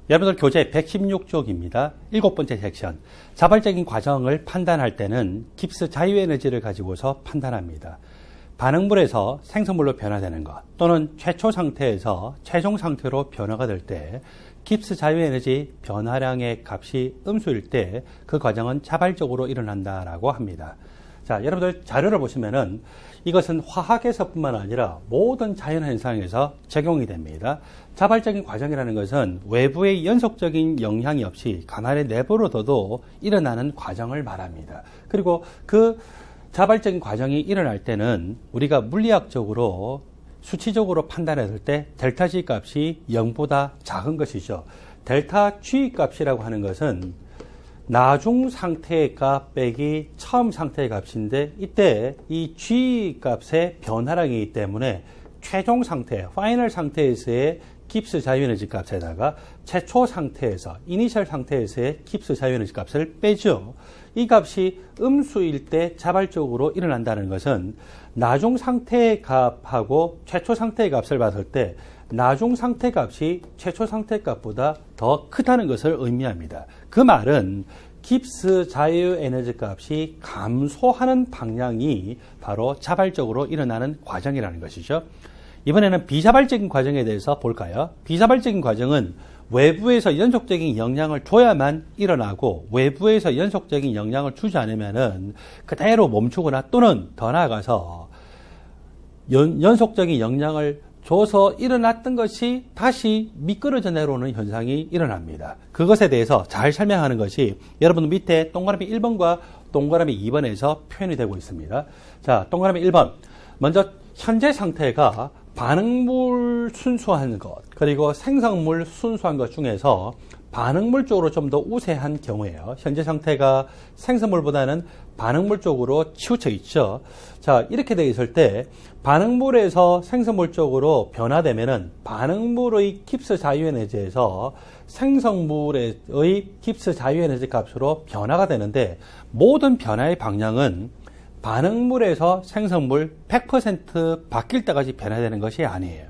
여러분들 교재 116쪽입니다. 7번째 섹션. 자발적인 과정을 판단할 때는 깁스 자유에너지를 가지고서 판단합니다. 반응물에서 생성물로 변화되는 것 또는 최초 상태에서 최종 상태로 변화가 될 때 깁스 자유에너지 변화량의 값이 음수일 때 그 과정은 자발적으로 일어난다라고 합니다. 자, 여러분들 자료를 보시면은 이것은 화학에서뿐만 아니라 모든 자연현상에서 적용이 됩니다. 자발적인 과정이라는 것은 외부의 연속적인 영향이 없이 가만히 내버려둬도 일어나는 과정을 말합니다. 그리고 그 자발적인 과정이 일어날 때는 우리가 물리학적으로 수치적으로 판단했을 때 델타 G 값이 0보다 작은 것이죠. 델타 G 값이라고 하는 것은 나중 상태의 값 빼기 처음 상태의 값인데 이때 이 G 값의 변화량이기 때문에 최종 상태, 파이널 상태에서의 깁스 자유에너지 값에다가 최초 상태에서, 이니셜 상태에서의 깁스 자유에너지 값을 빼죠. 이 값이 음수일 때 자발적으로 일어난다는 것은 나중 상태의 값하고 최초 상태의 값을 봤을 때 나중 상태 값이 최초 상태 값보다 더 크다는 것을 의미합니다. 그 말은 깁스 자유에너지 값이 감소하는 방향이 바로 자발적으로 일어나는 과정이라는 것이죠. 이번에는 비자발적인 과정에 대해서 볼까요? 비자발적인 과정은 외부에서 연속적인 영향을 줘야만 일어나고 외부에서 연속적인 영향을 주지 않으면은 그대로 멈추거나 또는 더 나아가서 연속적인 영향을 줘서 일어났던 것이 다시 미끄러져 내려오는 현상이 일어납니다. 그것에 대해서 잘 설명하는 것이 여러분 밑에 동그라미 1번과 동그라미 2번에서 표현이 되고 있습니다. 자, 동그라미 1번. 먼저 현재 상태가 반응물 순수한 것 그리고 생성물 순수한 것 중에서 반응물 쪽으로 좀 더 우세한 경우예요. 현재 상태가 생성물보다는 반응물 쪽으로 치우쳐 있죠. 자, 이렇게 되어 있을 때 반응물에서 생성물 쪽으로 변화되면은 반응물의 깁스 자유에너지에서 생성물의 깁스 자유에너지 값으로 변화가 되는데 모든 변화의 방향은 반응물에서 생성물 100% 바뀔 때까지 변화되는 것이 아니에요.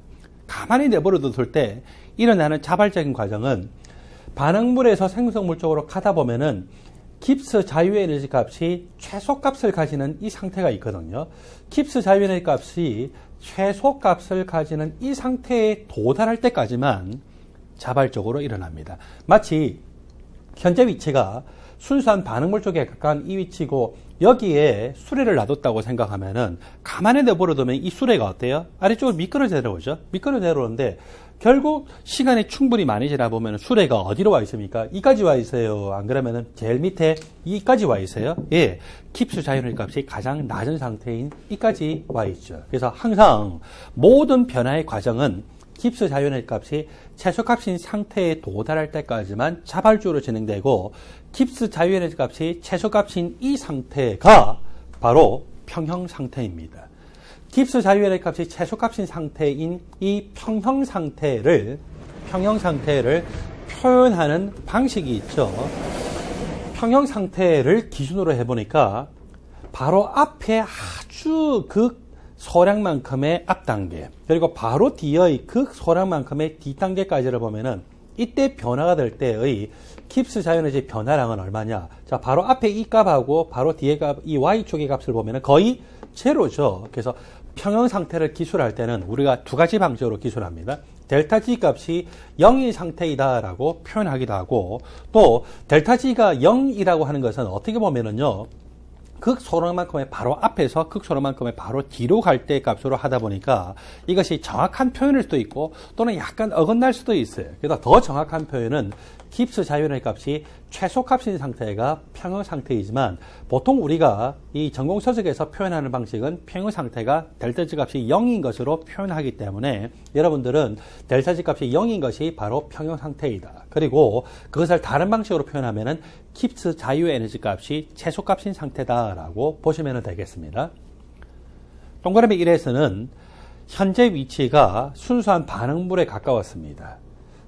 가만히 내버려뒀을 때 일어나는 자발적인 과정은 반응물에서 생성물 쪽으로 가다 보면은 깁스 자유에너지 값이 최소값을 가지는 이 상태가 있거든요. 깁스 자유에너지 값이 최소값을 가지는 이 상태에 도달할 때까지만 자발적으로 일어납니다. 마치 현재 위치가 순수한 반응물 쪽에 가까운 이 위치고 여기에 수레를 놔뒀다고 생각하면은 가만히 내버려두면 이 수레가 어때요? 아래쪽으로 미끄러져 내려오죠. 미끄러져 내려오는데 결국 시간이 충분히 많이 지나 보면 수레가 어디로 와 있습니까? 이까지 와 있어요. 안 그러면은 제일 밑에 이까지 와 있어요. 예, 깁스 자유에너지 값이 가장 낮은 상태인 이까지 와 있죠. 그래서 항상 모든 변화의 과정은 깁스 자유에너지 값이 최소값인 상태에 도달할 때까지만 자발적으로 진행되고 깁스 자유에너지 값이 최소값인 이 상태가 바로 평형 상태입니다. 깁스 자유에너지 값이 최소값인 상태인 이 평형 상태를 표현하는 방식이 있죠. 평형 상태를 기준으로 해보니까 바로 앞에 아주 소량만큼의 앞단계 그리고 바로 뒤의 소량만큼의 뒷단계까지를 보면은 이때 변화가 될 때의 깁스 자유에너지 변화량은 얼마냐? 자, 바로 앞에 이 값하고 바로 뒤에 값, 이 y축의 값을 보면은 거의 제로죠. 그래서 평형 상태를 기술할 때는 우리가 두 가지 방식으로 기술합니다. 델타 G 값이 0인 상태이다라고 표현하기도 하고 또 델타 G가 0이라고 하는 것은 어떻게 보면은요. 극소량만큼의 바로 앞에서 극소량만큼의 바로 뒤로 갈 때 값으로 하다 보니까 이것이 정확한 표현일 수도 있고 또는 약간 어긋날 수도 있어요. 그래서 더 정확한 표현은 깁스 자유에너지 값이 최소값인 상태가 평형 상태이지만 보통 우리가 이 전공서적에서 표현하는 방식은 평형 상태가 델타 G 값이 0인 것으로 표현하기 때문에 여러분들은 델타 G 값이 0인 것이 바로 평형 상태이다. 그리고 그것을 다른 방식으로 표현하면은 깁스 자유에너지 값이 최소값인 상태다라고 보시면 되겠습니다. 동그라미 1에서는 현재 위치가 순수한 반응물에 가까웠습니다.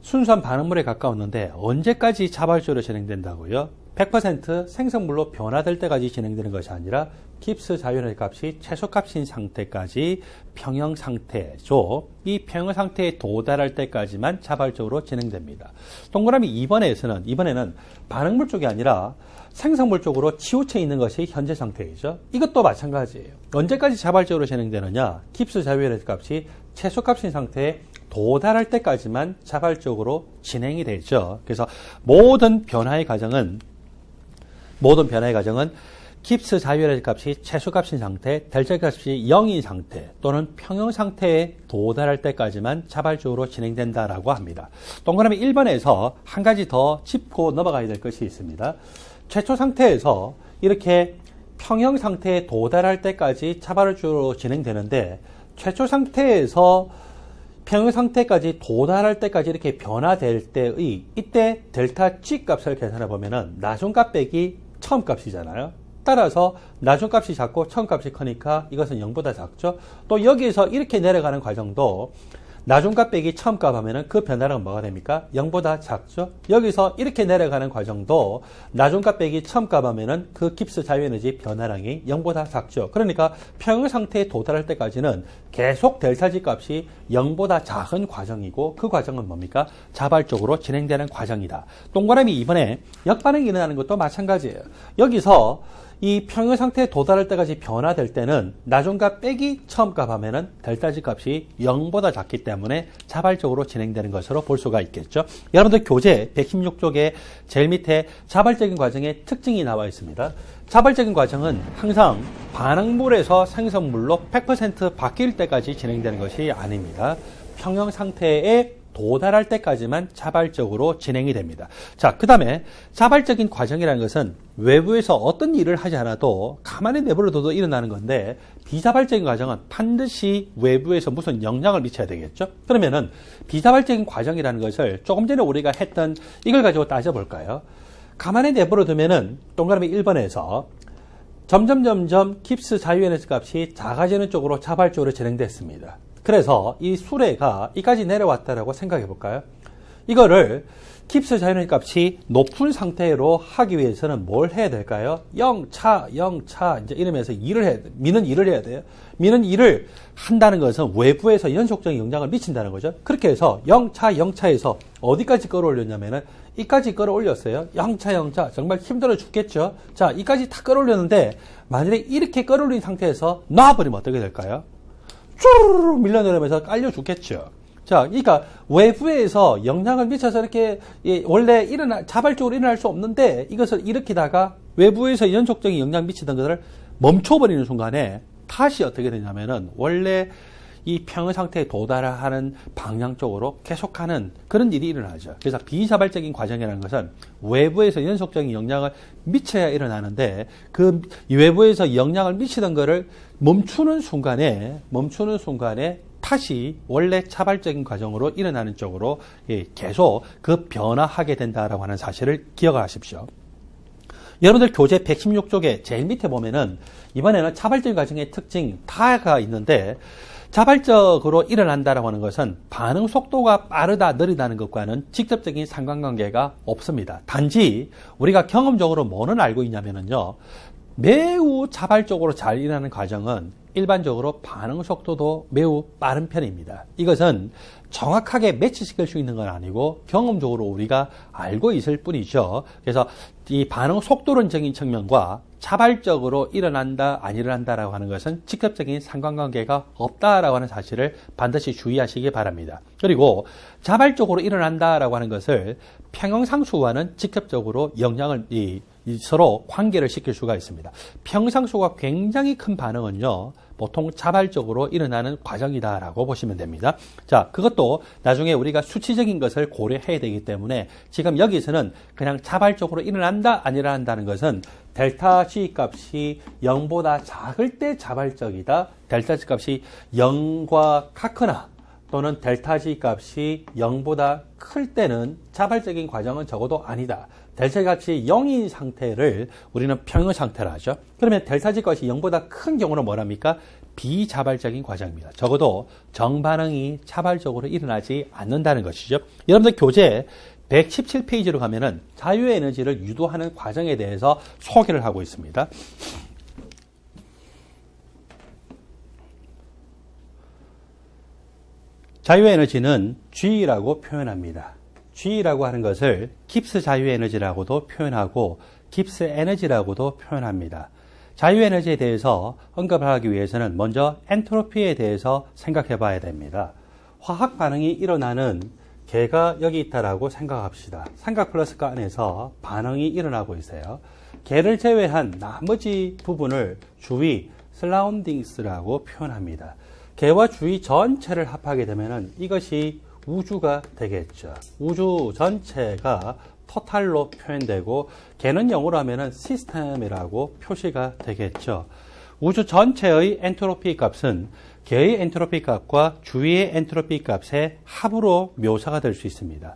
순수한 반응물에 가까웠는데 언제까지 자발적으로 진행된다고요? 100% 생성물로 변화될 때까지 진행되는 것이 아니라 깁스 자유연의 값이 최소값인 상태까지 평형 상태죠. 이 평형 상태에 도달할 때까지만 자발적으로 진행됩니다. 동그라미 2번에서는 이번에는 반응물 쪽이 아니라 생성물 쪽으로 치우쳐 있는 것이 현재 상태이죠. 이것도 마찬가지예요. 언제까지 자발적으로 진행되느냐? 깁스 자유연의 값이 최소값인 상태에 도달할 때까지만 자발적으로 진행이 되죠. 그래서 모든 변화의 과정은 깁스 자유연의 값이 최소값인 상태, 델타 값이 0인 상태 또는 평형 상태에 도달할 때까지만 자발적으로 진행된다라고 합니다. 동그라미 1번에서 한 가지 더 짚고 넘어가야 될 것이 있습니다. 최초 상태에서 이렇게 평형 상태에 도달할 때까지 자발적으로 진행되는데 최초 상태에서 평형 상태까지 도달할 때까지 이렇게 변화될 때의 이때 델타 G 값을 계산해 보면은 나중 값 빼기 처음 값이잖아요. 따라서 나중 값이 작고 처음 값이 크니까 이것은 0보다 작죠. 또 여기에서 이렇게 내려가는 과정도 나중 값 빼기 처음 값 하면은 그 변화량은 뭐가 됩니까? 0보다 작죠. 여기서 이렇게 내려가는 과정도 나중 값 빼기 처음 값 하면은 그 깁스 자유에너지 변화량이 0보다 작죠. 그러니까 평형 상태에 도달할 때까지는 계속 델타 G 값이 0보다 작은 과정이고 그 과정은 뭡니까? 자발적으로 진행되는 과정이다. 동그라미 2번에 역반응이 일어나는 것도 마찬가지예요. 여기서 이 평형 상태에 도달할 때까지 변화될 때는 나중값 빼기 처음값 하면은 델타 G 값이 0보다 작기 때문에 자발적으로 진행되는 것으로 볼 수가 있겠죠. 여러분들 교재 116쪽에 제일 밑에 자발적인 과정의 특징이 나와 있습니다. 자발적인 과정은 항상 반응물에서 생성물로 100% 바뀔 때까지 진행되는 것이 아닙니다. 평형 상태에 도달할 때까지만 자발적으로 진행이 됩니다. 자, 그 다음에 자발적인 과정이라는 것은 외부에서 어떤 일을 하지 않아도 가만히 내버려둬도 일어나는 건데 비자발적인 과정은 반드시 외부에서 무슨 영향을 미쳐야 되겠죠? 그러면은 비자발적인 과정이라는 것을 조금 전에 우리가 했던 이걸 가지고 따져볼까요? 가만히 내버려두면은 동그라미 1번에서 점점 깁스 자유에너지 값이 작아지는 쪽으로 자발적으로 진행됐습니다. 그래서 이 수레가 이까지 내려왔다라고 생각해 볼까요? 이거를 깁스 자유연의 값이 높은 상태로 하기 위해서는 뭘 해야 될까요? 0차 이제 이러면서 미는 일을 해야 돼요. 미는 일을 한다는 것은 외부에서 연속적인 영향을 미친다는 거죠. 그렇게 해서 0차에서 어디까지 끌어올렸냐면은 이까지 끌어올렸어요. 0차 정말 힘들어 죽겠죠. 자, 이까지 다 끌어올렸는데 만일에 이렇게 끌어올린 상태에서 놔버리면 어떻게 될까요? 쭈르르 밀려내려면서 깔려 죽겠죠. 자, 그러니까 외부에서 영향을 미쳐서 이렇게 원래 자발적으로 일어날 수 없는데 이것을 일으키다가 외부에서 연속적인 영향을 미치던 것을 멈춰버리는 순간에 다시 어떻게 되냐면은 원래 이 평형 상태에 도달하는 방향 쪽으로 계속하는 그런 일이 일어나죠. 그래서 비자발적인 과정이라는 것은 외부에서 연속적인 영향을 미쳐야 일어나는데 그 외부에서 영향을 미치던 것을 멈추는 순간에 다시 원래 자발적인 과정으로 일어나는 쪽으로 계속 그 변화하게 된다라고 하는 사실을 기억하십시오. 여러분들 교재 116쪽에 제일 밑에 보면은 이번에는 자발적인 과정의 특징 다가 있는데 자발적으로 일어난다라고 하는 것은 반응 속도가 빠르다 느리다는 것과는 직접적인 상관관계가 없습니다. 단지 우리가 경험적으로 뭐는 알고 있냐면요, 매우 자발적으로 잘 일어나는 과정은 일반적으로 반응 속도도 매우 빠른 편입니다. 이것은 정확하게 매치시킬 수 있는 건 아니고 경험적으로 우리가 알고 있을 뿐이죠. 그래서 이 반응 속도론적인 측면과 자발적으로 일어난다, 안 일어난다라고 하는 것은 직접적인 상관관계가 없다라고 하는 사실을 반드시 주의하시기 바랍니다. 그리고 자발적으로 일어난다라고 하는 것을 평형상수와는 직접적으로 영향을 서로 관계를 시킬 수가 있습니다. 평상수가 굉장히 큰 반응은요, 보통 자발적으로 일어나는 과정이다라고 보시면 됩니다. 자, 그것도 나중에 우리가 수치적인 것을 고려해야 되기 때문에 지금 여기서는 그냥 자발적으로 일어난다, 안 일어난다는 것은 델타 G 값이 0보다 작을 때 자발적이다. 델타 G 값이 0과 같거나 또는 델타 G 값이 0보다 클 때는 자발적인 과정은 적어도 아니다. 델타 G 값이 0인 상태를 우리는 평형 상태라 하죠. 그러면 델타 G 값이 0보다 큰 경우는 뭐랍니까? 비자발적인 과정입니다. 적어도 정반응이 자발적으로 일어나지 않는다는 것이죠. 여러분들 교재 117페이지로 가면은 자유에너지를 유도하는 과정에 대해서 소개를 하고 있습니다. 자유에너지는 G라고 표현합니다. G라고 하는 것을 깁스 자유에너지라고도 표현하고 깁스 에너지라고도 표현합니다. 자유에너지에 대해서 언급을 하기 위해서는 먼저 엔트로피에 대해서 생각해 봐야 됩니다. 화학 반응이 일어나는 개가 여기 있다라고 생각합시다. 삼각 플러스가 안에서 반응이 일어나고 있어요. 개를 제외한 나머지 부분을 주위 서라운딩스라고 표현합니다. 개와 주위 전체를 합하게 되면 이것이 우주가 되겠죠. 우주 전체가 토탈로 표현되고 개는 영어로 하면 시스템이라고 표시가 되겠죠. 우주 전체의 엔트로피 값은 개의 엔트로피 값과 주위의 엔트로피 값의 합으로 묘사가 될 수 있습니다.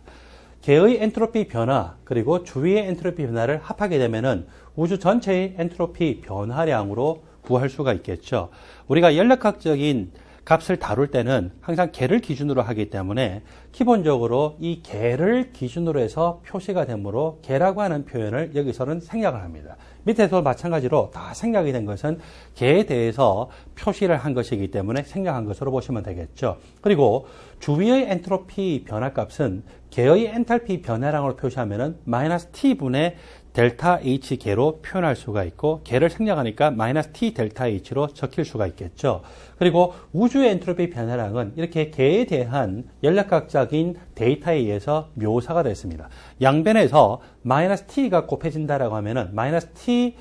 개의 엔트로피 변화 그리고 주위의 엔트로피 변화를 합하게 되면 우주 전체의 엔트로피 변화량으로 구할 수가 있겠죠. 우리가 연력학적인 값을 다룰 때는 항상 개를 기준으로 하기 때문에 기본적으로 이 개를 기준으로 해서 표시가 되므로 개라고 하는 표현을 여기서는 생략을 합니다. 밑에도 마찬가지로 다 생략이 된 것은 개에 대해서 표시를 한 것이기 때문에 생략한 것으로 보시면 되겠죠. 그리고 주위의 엔트로피 변화값은 개의 엔탈피 변화량으로 표시하면 마이너스 T분의 델타 H 개로 표현할 수가 있고 개를 생략하니까 마이너스 T 델타 H로 적힐 수가 있겠죠. 그리고 우주의 엔트로피 변화량은 이렇게 개에 대한 연력학적인 데이터에 의해서 묘사가 됐습니다. 양변에서 마이너스 T가 곱해진다라고 하면은 마이너스 T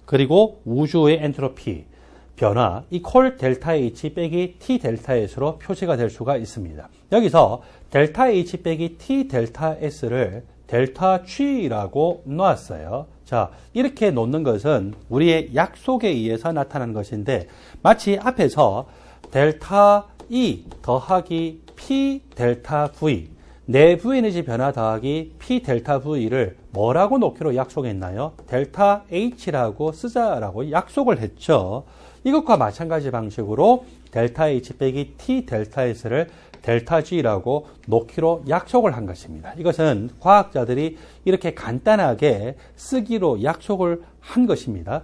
그리고 우주의 엔트로피 변화 이퀄 델타 H 빼기 T 델타 S로 표시가 될 수가 있습니다. 여기서 델타 H 빼기 T 델타 S를 델타 G라고 놓았어요. 자, 이렇게 놓는 것은 우리의 약속에 의해서 나타나는 것인데 마치 앞에서 델타 E 더하기 P 델타 V 내부 에너지 변화 더하기 P 델타 V를 뭐라고 놓기로 약속했나요? 델타 H라고 쓰자라고 약속을 했죠. 이것과 마찬가지 방식으로 델타 H 빼기 T 델타 S를 델타 G라고 놓기로 약속을 한 것입니다. 이것은 과학자들이 이렇게 간단하게 쓰기로 약속을 한 것입니다.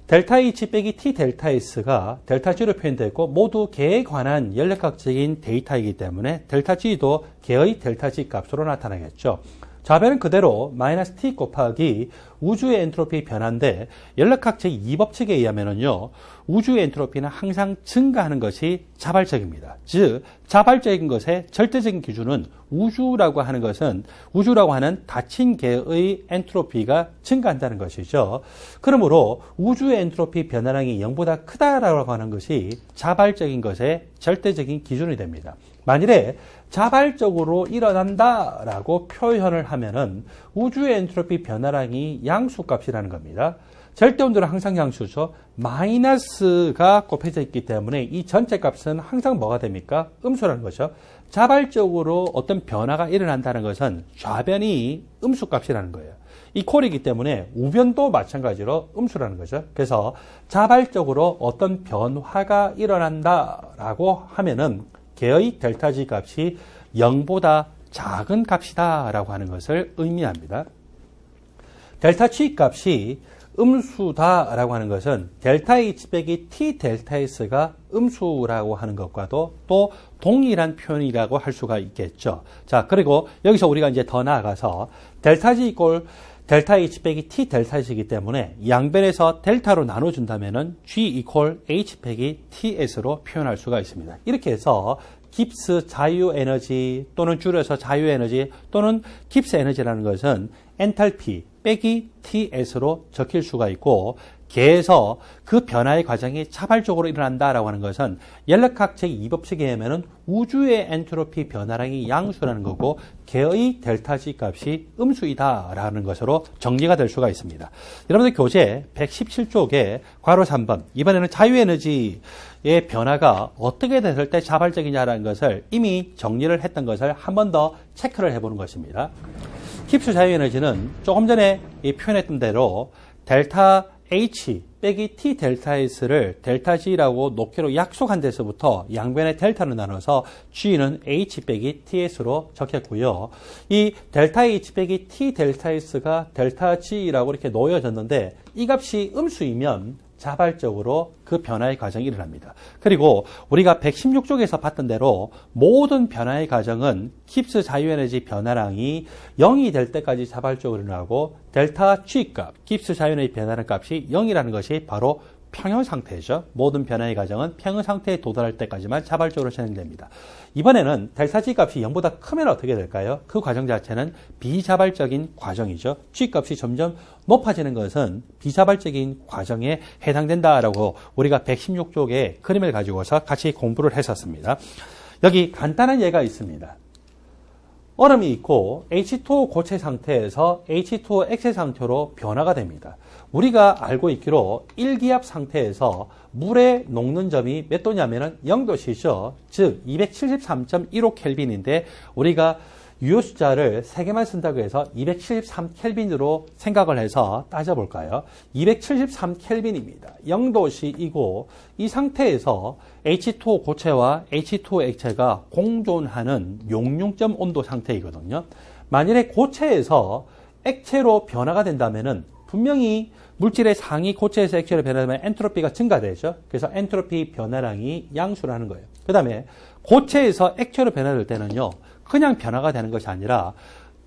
델타 H 빼기 T 델타 S가 델타 G로 표현되고 모두 개에 관한 연력학적인 데이터이기 때문에 델타 G도 개의 델타 G 값으로 나타나겠죠. 좌변은 그대로 마이너스 T 곱하기 우주의 엔트로피 변화인데 연력학 제2법칙에 의하면요 우주의 엔트로피는 항상 증가하는 것이 자발적입니다. 즉 자발적인 것의 절대적인 기준은 우주라고 하는 것은 우주라고 하는 닫힌 개의 엔트로피가 증가한다는 것이죠. 그러므로 우주의 엔트로피 변화량이 0보다 크다라고 하는 것이 자발적인 것의 절대적인 기준이 됩니다. 만일에 자발적으로 일어난다라고 표현을 하면은 우주의 엔트로피 변화량이 양수값이라는 겁니다. 절대 온도는 항상 양수죠. 마이너스가 곱해져 있기 때문에 이 전체 값은 항상 뭐가 됩니까? 음수라는 거죠. 자발적으로 어떤 변화가 일어난다는 것은 좌변이 음수값이라는 거예요. 이 콜이기 때문에 우변도 마찬가지로 음수라는 거죠. 그래서 자발적으로 어떤 변화가 일어난다라고 하면은 개의 델타 G 값이 0보다 작은 값이다 라고 하는 것을 의미합니다. 델타 G 값이 음수다 라고 하는 것은 델타 H 빼기 T 델타 S가 음수라고 하는 것과도 또 동일한 표현이라고 할 수가 있겠죠. 자, 그리고 여기서 우리가 이제 더 나아가서 델타 G 이꼴 델타 H 빼기 T 델타 S이기 때문에 양변에서 델타로 나눠준다면은 G 이퀄 H 빼기 TS로 표현할 수가 있습니다. 이렇게 해서 깁스 자유에너지 또는 줄여서 자유에너지 또는 깁스 에너지라는 것은 엔탈피 빼기 TS로 적힐 수가 있고, 개에서 그 변화의 과정이 자발적으로 일어난다라고 하는 것은 연력학 제2법칙에 의하면 우주의 엔트로피 변화량이 양수라는 거고, 개의 델타 G 값이 음수이다라는 것으로 정리가 될 수가 있습니다. 여러분들 교재 117쪽에 괄호 3번, 이번에는 자유에너지의 변화가 어떻게 됐을 때 자발적이냐라는 것을 이미 정리를 했던 것을 한 번 더 체크를 해보는 것입니다. 깁스 자유에너지는 조금 전에 표현했던 대로 델타 H 빼기 T 델타 S를 델타 G라고 놓기로 약속한 데서부터 양변의 델타를 나눠서 G는 H 빼기 TS로 적혔고요. 이 델타 H 빼기 T 델타 S가 델타 G라고 이렇게 놓여졌는데, 이 값이 음수이면 자발적으로 그 변화의 과정이 일어납니다. 그리고 우리가 116쪽에서 봤던 대로 모든 변화의 과정은 깁스 자유에너지 변화량이 0이 될 때까지 자발적으로 일어나고, 델타 G값, 깁스 자유에너지 변화량 값이 0이라는 것이 바로 평형 상태죠. 모든 변화의 과정은 평형 상태에 도달할 때까지만 자발적으로 진행됩니다. 이번에는 델타 G 값이 0보다 크면 어떻게 될까요? 그 과정 자체는 비자발적인 과정이죠. G 값이 점점 높아지는 것은 비자발적인 과정에 해당된다라고 우리가 116쪽에 그림을 가지고서 같이 공부를 했었습니다. 여기 간단한 예가 있습니다. 얼음이 있고 H2O 고체 상태에서 H2O 액체 상태로 변화가 됩니다. 우리가 알고 있기로 1기압 상태에서 물에 녹는 점이 몇 도냐면은 0도씨죠. 즉 273.15켈빈인데 우리가 유효 숫자를 3개만 쓴다고 해서 273켈빈으로 생각을 해서 따져볼까요? 273켈빈입니다. 0도씨이고 이 상태에서 H2O 고체와 H2O 액체가 공존하는 용융점 온도 상태이거든요. 만일에 고체에서 액체로 변화가 된다면은 분명히 물질의 상이 고체에서 액체로 변화되면 엔트로피가 증가되죠. 그래서 엔트로피 변화량이 양수라는 거예요. 그 다음에 고체에서 액체로 변화될 때는요, 그냥 변화가 되는 것이 아니라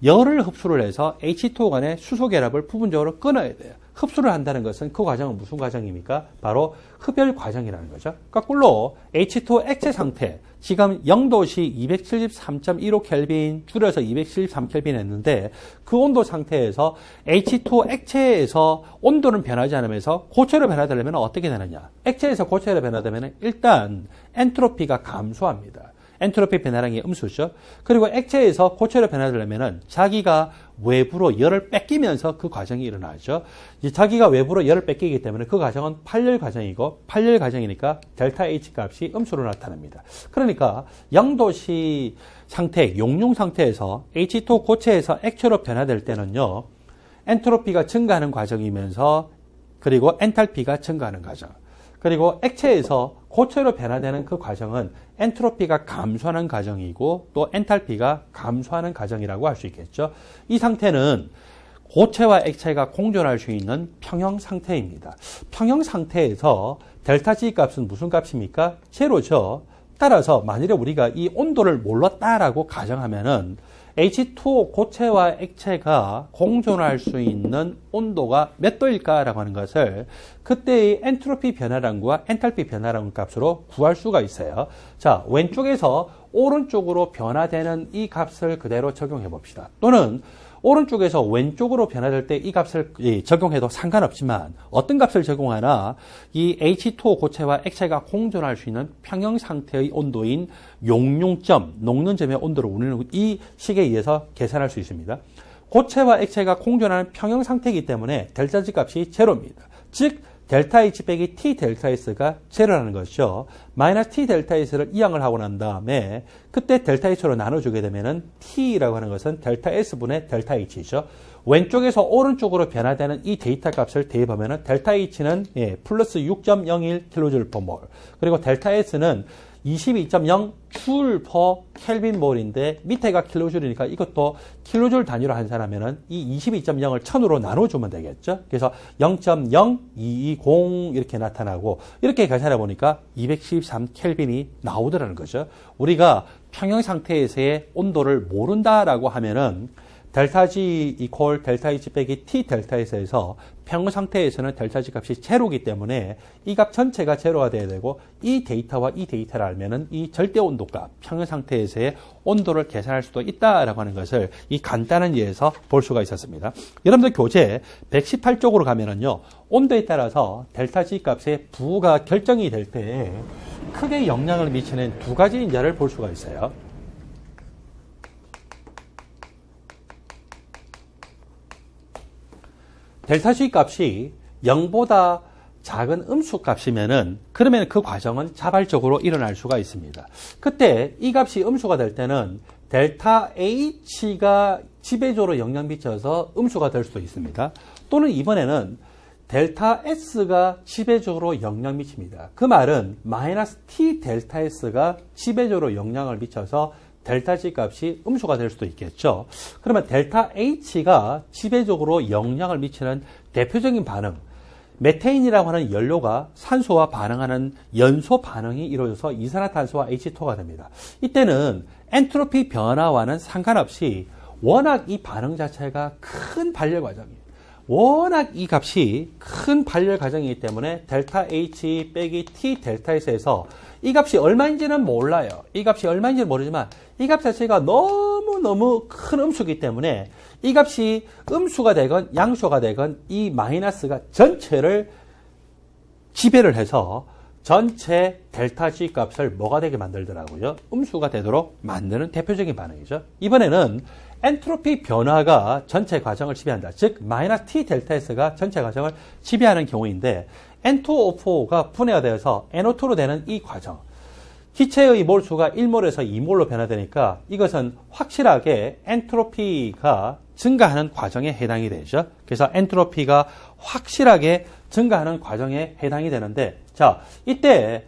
열을 흡수를 해서 H2O 간의 수소 결합을 부분적으로 끊어야 돼요. 흡수를 한다는 것은 그 과정은 무슨 과정입니까? 바로 흡열 과정이라는 거죠. 거꾸로 H2O 액체 상태, 지금 0도씨 273.15켈빈 줄여서 273켈빈 했는데, 그 온도 상태에서 H2O 액체에서 온도는 변하지 않으면서 고체로 변화되려면 어떻게 되느냐? 액체에서 고체로 변화되면 일단 엔트로피가 감소합니다. 엔트로피 변화량이 음수죠. 그리고 액체에서 고체로 변화되려면 자기가 외부로 열을 뺏기면서 그 과정이 일어나죠. 자기가 외부로 열을 뺏기기 때문에 그 과정은 팔열 과정이고, 팔열 과정이니까 델타 H 값이 음수로 나타납니다. 그러니까 0도씨 상태, 용융 상태에서 H2O 고체에서 액체로 변화될 때는요, 엔트로피가 증가하는 과정이면서, 그리고 엔탈피가 증가하는 과정. 그리고 액체에서 고체로 변화되는 그 과정은 엔트로피가 감소하는 과정이고, 또 엔탈피가 감소하는 과정이라고 할 수 있겠죠. 이 상태는 고체와 액체가 공존할 수 있는 평형 상태입니다. 평형 상태에서 델타 G 값은 무슨 값입니까? 제로죠. 따라서 만일에 우리가 이 온도를 몰랐다라고 가정하면은 H2O 고체와 액체가 공존할 수 있는 온도가 몇 도일까라고 하는 것을 그때의 엔트로피 변화량과 엔탈피 변화량 값으로 구할 수가 있어요. 자, 왼쪽에서 오른쪽으로 변화되는 이 값을 그대로 적용해 봅시다. 또는 오른쪽에서 왼쪽으로 변화될 때 이 값을 적용해도 상관없지만, 어떤 값을 적용하나 이 H2O 고체와 액체가 공존할 수 있는 평형 상태의 온도인 용융점, 녹는 점의 온도를 우리는 이 식에 의해서 계산할 수 있습니다. 고체와 액체가 공존하는 평형 상태이기 때문에 델타 G 값이 제로입니다. 즉 델타 H 빼기 T 델타 S가 제로라는 것이죠. 마이너스 T 델타 S를 이항을 하고 난 다음에 그때 델타 H로 나눠주게 되면은 T라고 하는 것은 델타 S분의 델타 H죠. 왼쪽에서 오른쪽으로 변화되는 이 데이터 값을 대입하면은 델타 H는 플러스 6.01kJ/mol, 그리고 델타 S는 22.0 J/Kelvin/몰인데 밑에가 킬로줄이니까 이것도 킬로줄 단위로 환산하면은 이 22.0을 1000으로 나눠주면 되겠죠. 그래서 0.0220 이렇게 나타나고, 이렇게 계산해 보니까 213켈빈이 나오더라는 거죠. 우리가 평형 상태에서의 온도를 모른다라고 하면은 델타 G 이퀄 델타 H 빼기 T 델타 S에서 평형 상태에서는 델타 G 값이 제로이기 때문에 이 값 전체가 제로가 돼야 되고 이 데이터와 이 데이터를 알면은 이 절대 온도 값, 평형 상태에서의 온도를 계산할 수도 있다라고 하는 것을 이 간단한 예에서 볼 수가 있었습니다. 여러분들 교재 118쪽으로 가면은요, 온도에 따라서 델타 G 값의 부가 결정이 될 때 크게 영향을 미치는 두 가지 인자를 볼 수가 있어요. 델타 G 값이 0보다 작은 음수 값이면은 그러면 그 과정은 자발적으로 일어날 수가 있습니다. 그때 이 값이 음수가 될 때는 델타 H가 지배적으로 영향 미쳐서 음수가 될 수도 있습니다. 또는 이번에는 델타 S가 지배적으로 영향 미칩니다. 그 말은 마이너스 T 델타 S가 지배적으로 영향을 미쳐서 델타 G 값이 음수가 될 수도 있겠죠. 그러면 델타 H가 지배적으로 영향을 미치는 대표적인 반응, 메테인이라고 하는 연료가 산소와 반응하는 연소 반응이 이루어져서 이산화탄소와 H2가 됩니다. 이때는 엔트로피 변화와는 상관없이 워낙 이 반응 자체가 큰 발열 과정이에요. 워낙 이 값이 큰 발열 과정이기 때문에 델타 H 빼기 T 델타 S에서 이 값이 얼마인지는 몰라요. 이 값이 얼마인지는 모르지만 이 값 자체가 너무너무 큰 음수이기 때문에 이 값이 음수가 되건 양수가 되건 이 마이너스가 전체를 지배를 해서 전체 델타 G 값을 뭐가 되게 만들더라고요. 음수가 되도록 만드는 대표적인 반응이죠. 이번에는 엔트로피 변화가 전체 과정을 지배한다. 즉 마이너스 T 델타 S가 전체 과정을 지배하는 경우인데 N2O4가 분해가 되어서 NO2로 되는 이 과정, 기체의 몰수가 1몰에서 2몰로 변화되니까 이것은 확실하게 엔트로피가 증가하는 과정에 해당이 되죠. 그래서 엔트로피가 확실하게 증가하는 과정에 해당이 되는데, 자, 이때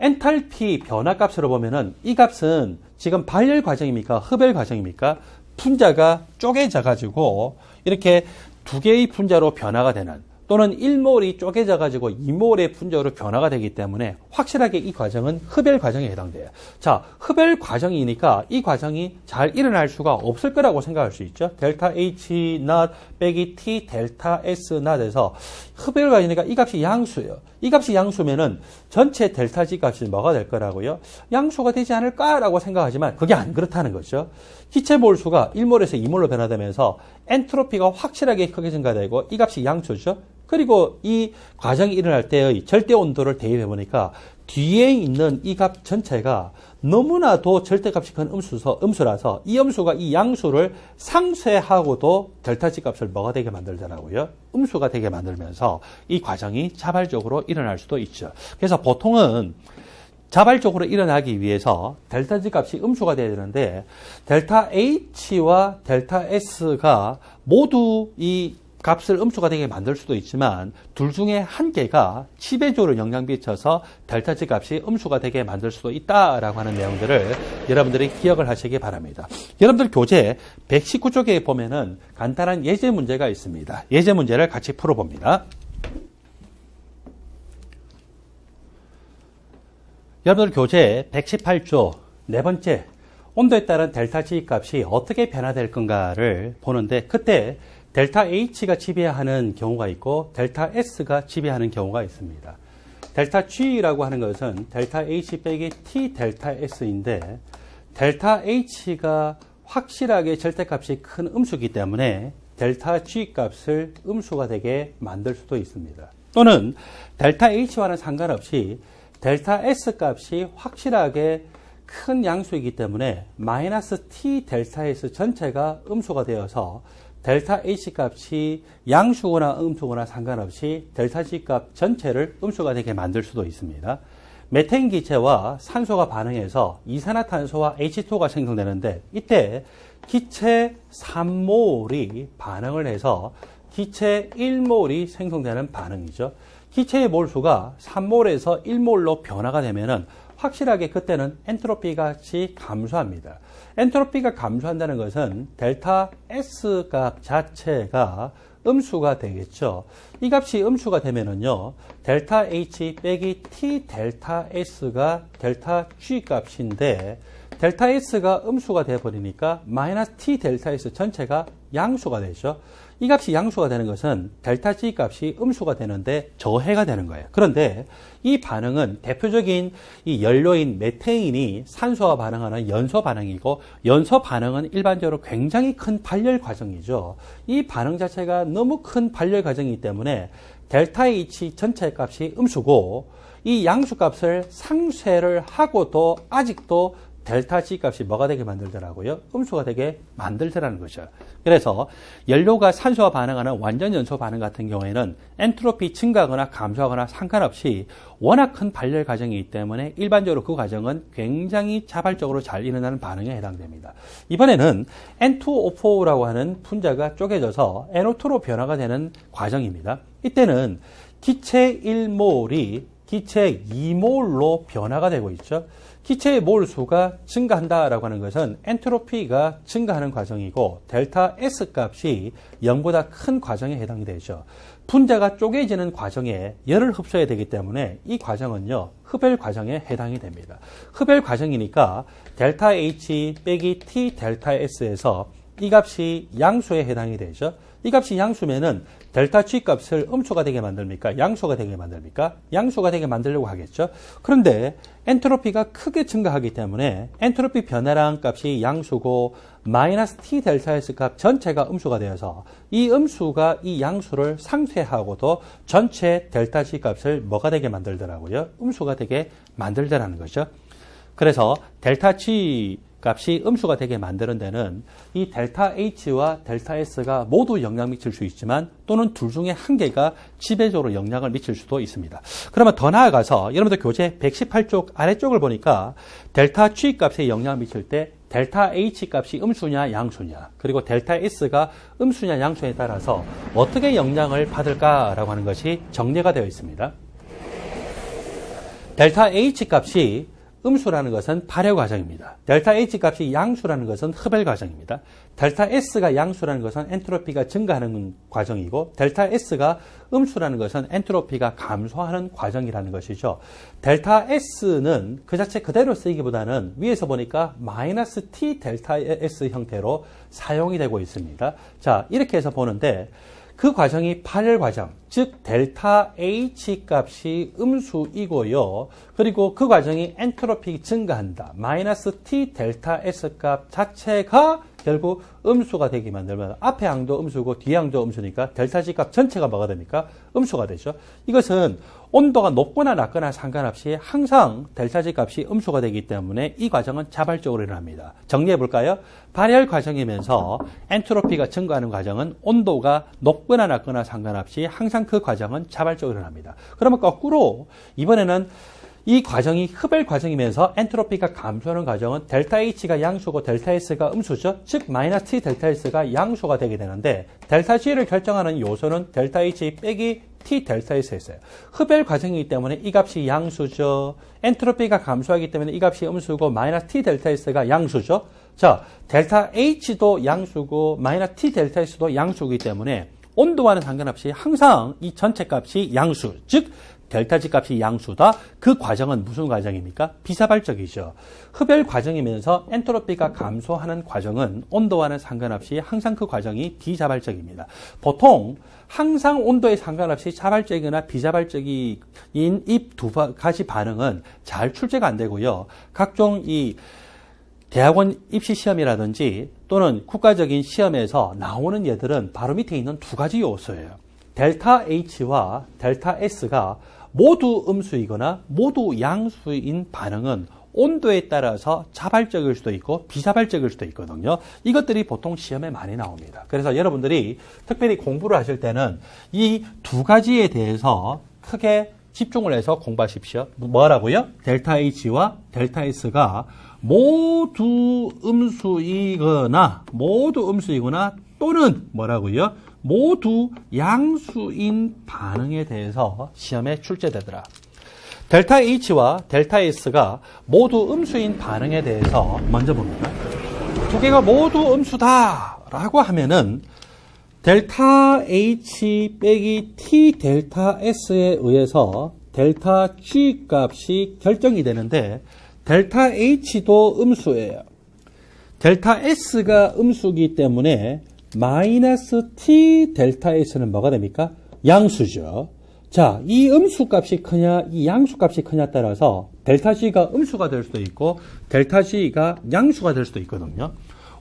엔탈피 변화 값으로 보면은 이 값은 지금 발열 과정입니까? 흡열 과정입니까? 분자가 쪼개져 가지고 이렇게 두 개의 분자로 변화가 되는, 또는 1몰이 쪼개져 가지고 2몰의 분자로 변화가 되기 때문에 확실하게 이 과정은 흡열 과정에 해당돼요. 자, 흡열 과정이니까 이 과정이 잘 일어날 수가 없을 거라고 생각할 수 있죠. 델타 H not 빼기 T 델타 S not에서 흡열 과정이니까 이 값이 양수예요. 이 값이 양수면은 전체 델타 G 값이 뭐가 될 거라고요? 양수가 되지 않을까라고 생각하지만 그게 안 그렇다는 거죠. 기체 몰수가 1몰에서 2몰로 변화되면서 엔트로피가 확실하게 크게 증가되고 이 값이 양수죠. 그리고 이 과정이 일어날 때의 절대 온도를 대입해 보니까 뒤에 있는 이 값 전체가 너무나도 절대값이 큰 음수라서 이 음수가 이 양수를 상쇄하고도 델타 G 값을 뭐가 되게 만들더라고요. 음수가 되게 만들면서 이 과정이 자발적으로 일어날 수도 있죠. 그래서 보통은 자발적으로 일어나기 위해서 델타 G 값이 음수가 돼야 되는데 델타 H와 델타 S가 모두 이 값을 음수가 되게 만들 수도 있지만 둘 중에 한 개가 지배적으로 영향 미쳐서 델타 G 값이 음수가 되게 만들 수도 있다라고 하는 내용들을 여러분들이 기억을 하시기 바랍니다. 여러분들 교재 119쪽에 보면은 간단한 예제 문제가 있습니다. 예제 문제를 같이 풀어봅니다. 여러분들 교재 118조 네 번째, 온도에 따른 델타 G 값이 어떻게 변화될 건가를 보는데, 그때 델타 H가 지배하는 경우가 있고 델타 S가 지배하는 경우가 있습니다. 델타 G라고 하는 것은 델타 H 빼기 T 델타 S인데 델타 H가 확실하게 절대값이 큰 음수이기 때문에 델타 G 값을 음수가 되게 만들 수도 있습니다. 또는 델타 H와는 상관없이 델타 S 값이 확실하게 큰 양수이기 때문에 마이너스 T 델타 S 전체가 음수가 되어서 델타 H 값이 양수거나 음수거나 상관없이 델타 G 값 전체를 음수가 되게 만들 수도 있습니다. 메테인 기체와 산소가 반응해서 이산화탄소와 H2가 생성되는데 이때 기체 3몰이 반응을 해서 기체 1몰이 생성되는 반응이죠. 기체의 몰수가 3몰에서 1몰로 변화가 되면은 확실하게 그때는 엔트로피 값이 감소합니다. 엔트로피가 감소한다는 것은 델타 S 값 자체가 음수가 되겠죠. 이 값이 음수가 되면은요, 델타 H 빼기 T 델타 S가 델타 G 값인데 델타 S가 음수가 되어버리니까 마이너스 T 델타 S 전체가 양수가 되죠. 이 값이 양수가 되는 것은 델타 G 값이 음수가 되는데 저해가 되는 거예요. 그런데 이 반응은 대표적인 이 연료인 메테인이 산소와 반응하는 연소 반응이고, 연소 반응은 일반적으로 굉장히 큰 발열 과정이죠. 이 반응 자체가 너무 큰 발열 과정이기 때문에 델타 H 전체 값이 음수고, 이 양수 값을 상쇄를 하고도 아직도 델타 G 값이 뭐가 되게 만들더라고요? 음수가 되게 만들더라는 거죠. 그래서 연료가 산소와 반응하는 완전 연소 반응 같은 경우에는 엔트로피 증가하거나 감소하거나 상관없이 워낙 큰 발열 과정이기 때문에 일반적으로 그 과정은 굉장히 자발적으로 잘 일어나는 반응에 해당됩니다. 이번에는 N2O4라고 하는 분자가 쪼개져서 NO2로 변화가 되는 과정입니다. 이때는 기체 1몰이 기체 2몰로 변화가 되고 있죠. 기체의 몰 수가 증가한다라고 하는 것은 엔트로피가 증가하는 과정이고, 델타 S 값이 0보다 큰 과정에 해당이 되죠. 분자가 쪼개지는 과정에 열을 흡수해야 되기 때문에 이 과정은요, 흡열 과정에 해당이 됩니다. 흡열 과정이니까 델타 H 빼기 T 델타 S에서 이 값이 양수에 해당이 되죠. 이 값이 양수면은 델타 G 값을 음수가 되게 만듭니까? 양수가 되게 만듭니까? 양수가 되게 만들려고 하겠죠. 그런데 엔트로피가 크게 증가하기 때문에 엔트로피 변화량 값이 양수고 마이너스 T 델타 S 값 전체가 음수가 되어서 이 음수가 이 양수를 상쇄하고도 전체 델타 G 값을 뭐가 되게 만들더라고요? 음수가 되게 만들더라는 거죠. 그래서 델타 G 값이 음수가 되게 만드는 데는 이 델타 H와 델타 S가 모두 영향을 미칠 수 있지만, 또는 둘 중에 한 개가 지배적으로 영향을 미칠 수도 있습니다. 그러면 더 나아가서 여러분들 교재 118쪽 아래쪽을 보니까 델타 G 값에 영향을 미칠 때 델타 H 값이 음수냐 양수냐, 그리고 델타 S가 음수냐 양수에 따라서 어떻게 영향을 받을까라고 하는 것이 정리가 되어 있습니다. 델타 H 값이 음수라는 것은 발열 과정입니다. 델타 H 값이 양수라는 것은 흡열 과정입니다. 델타 S가 양수라는 것은 엔트로피가 증가하는 과정이고, 델타 S가 음수라는 것은 엔트로피가 감소하는 과정이라는 것이죠. 델타 S는 그 자체 그대로 쓰이기보다는 위에서 보니까 마이너스 T 델타 S 형태로 사용이 되고 있습니다. 자, 이렇게 해서 보는데 그 과정이 발열 과정, 즉 델타 H 값이 음수이고요. 그리고 그 과정이 엔트로피 증가한다. 마이너스 T 델타 S 값 자체가 결국 음수가 되게 만들면 앞에 항도 음수고 뒤에 항도 음수니까 델타 G 값 전체가 뭐가 됩니까? 음수가 되죠. 이것은 온도가 높거나 낮거나 상관없이 항상 델타 G 값이 음수가 되기 때문에 이 과정은 자발적으로 일어납니다. 정리해 볼까요? 발열 과정이면서 엔트로피가 증가하는 과정은 온도가 높거나 낮거나 상관없이 항상 그 과정은 자발적으로 일어납니다. 그러면 거꾸로 이번에는 이 과정이 흡열 과정이면서 엔트로피가 감소하는 과정은 델타 H가 양수고 델타 S가 음수죠. 즉 마이너스 T 델타 S가 양수가 되게 되는데, 델타 G를 결정하는 요소는 델타 H 빼기 T 델타 S였어요. 흡열 과정이기 때문에 이 값이 양수죠. 엔트로피가 감소하기 때문에 이 값이 음수고 마이너스 T 델타 S가 양수죠. 자, 델타 H도 양수고 마이너스 T 델타 S도 양수이기 때문에 온도와는 상관없이 항상 이 전체 값이 양수, 즉 델타 G 값이 양수다. 그 과정은 무슨 과정입니까? 비자발적이죠. 흡열 과정이면서 엔트로피가 감소하는 과정은 온도와는 상관없이 항상 그 과정이 비자발적입니다. 보통 항상 온도에 상관없이 자발적이거나 비자발적인 이 두 가지 반응은 잘 출제가 안 되고요. 각종 이 대학원 입시 시험이라든지 또는 국가적인 시험에서 나오는 예들은 바로 밑에 있는 두 가지 요소예요. 델타 H와 델타 S가 모두 음수이거나 모두 양수인 반응은 온도에 따라서 자발적일 수도 있고 비자발적일 수도 있거든요. 이것들이 보통 시험에 많이 나옵니다. 그래서 여러분들이 특별히 공부를 하실 때는 이 두 가지에 대해서 크게 집중을 해서 공부하십시오. 뭐라고요? 델타 H와 델타 S가 모두 음수이거나 또는 뭐라고요? 모두 양수인 반응에 대해서 시험에 출제되더라. 델타 H와 델타 S가 모두 음수인 반응에 대해서 먼저 봅니다. 두 개가 모두 음수다라고 하면은 델타 H 빼기 T 델타 S에 의해서 델타 G 값이 결정이 되는데, 델타 H도 음수예요. 델타 S가 음수이기 때문에 마이너스 T 델타 S는 뭐가 됩니까? 양수죠. 자, 이 음수 값이 크냐, 이 양수 값이 크냐에 따라서 델타 G가 음수가 될 수도 있고 델타 G가 양수가 될 수도 있거든요.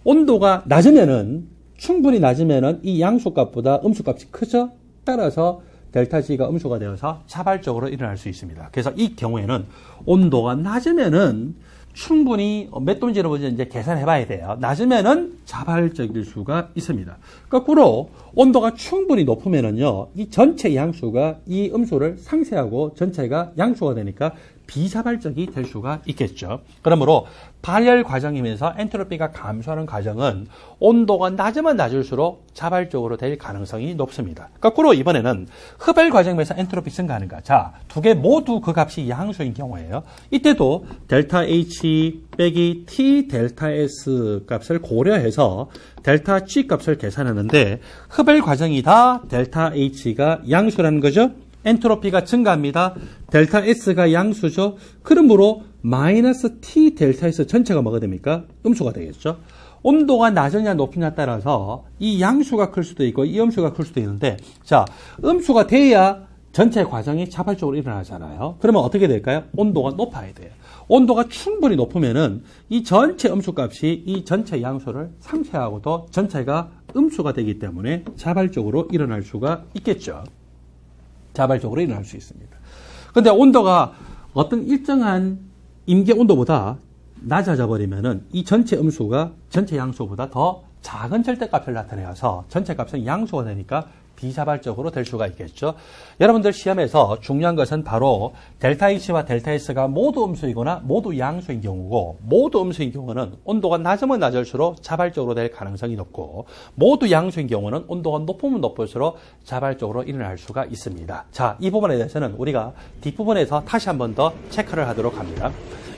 온도가 낮으면은, 충분히 낮으면은 이 양수 값보다 음수 값이 크죠? 따라서 델타 G가 음수가 되어서 자발적으로 일어날 수 있습니다. 그래서 이 경우에는 온도가 낮으면은 충분히 몇 도인지는 먼저 이제 계산해 봐야 돼요. 낮으면은 자발적일 수가 있습니다. 거꾸로 온도가 충분히 높으면은요, 이 전체 양수가 이 음수를 상쇄하고 전체가 양수가 되니까 비자발적이 될 수가 있겠죠. 그러므로 발열 과정이면서 엔트로피가 감소하는 과정은 온도가 낮으면 낮을수록 자발적으로 될 가능성이 높습니다. 거꾸로 이번에는 흡열 과정에서 엔트로피 증가하는가. 자, 두 개 모두 그 값이 양수인 경우예요. 이때도 델타 H 빼기 T 델타 S 값을 고려해서 델타 G 값을 계산하는데 흡열 과정이다 델타 H가 양수라는 거죠. 엔트로피가 증가합니다. 델타 S가 양수죠. 그러므로 마이너스 T 델타 S 전체가 뭐가 됩니까? 음수가 되겠죠. 온도가 낮으냐 높으냐에 따라서 이 양수가 클 수도 있고 이 음수가 클 수도 있는데, 자, 음수가 돼야 전체 과정이 자발적으로 일어나잖아요. 그러면 어떻게 될까요? 온도가 높아야 돼요. 온도가 충분히 높으면은 이 전체 음수 값이 이 전체 양수를 상쇄하고도 전체가 음수가 되기 때문에 자발적으로 일어날 수가 있겠죠. 자발적으로 일어날 수 있습니다. 근데 온도가 어떤 일정한 임계 온도보다 낮아져 버리면은 이 전체 음수가 전체 양수보다 더 작은 절대값을 나타내어서 전체 값은 양수가 되니까 비자발적으로 될 수가 있겠죠. 여러분들 시험에서 중요한 것은 바로 델타 H와 델타 S가 모두 음수이거나 모두 양수인 경우고, 모두 음수인 경우는 온도가 낮으면 낮을수록 자발적으로 될 가능성이 높고, 모두 양수인 경우는 온도가 높으면 높을수록 자발적으로 일어날 수가 있습니다. 자, 이 부분에 대해서는 우리가 뒷부분에서 다시 한 번 더 체크를 하도록 합니다.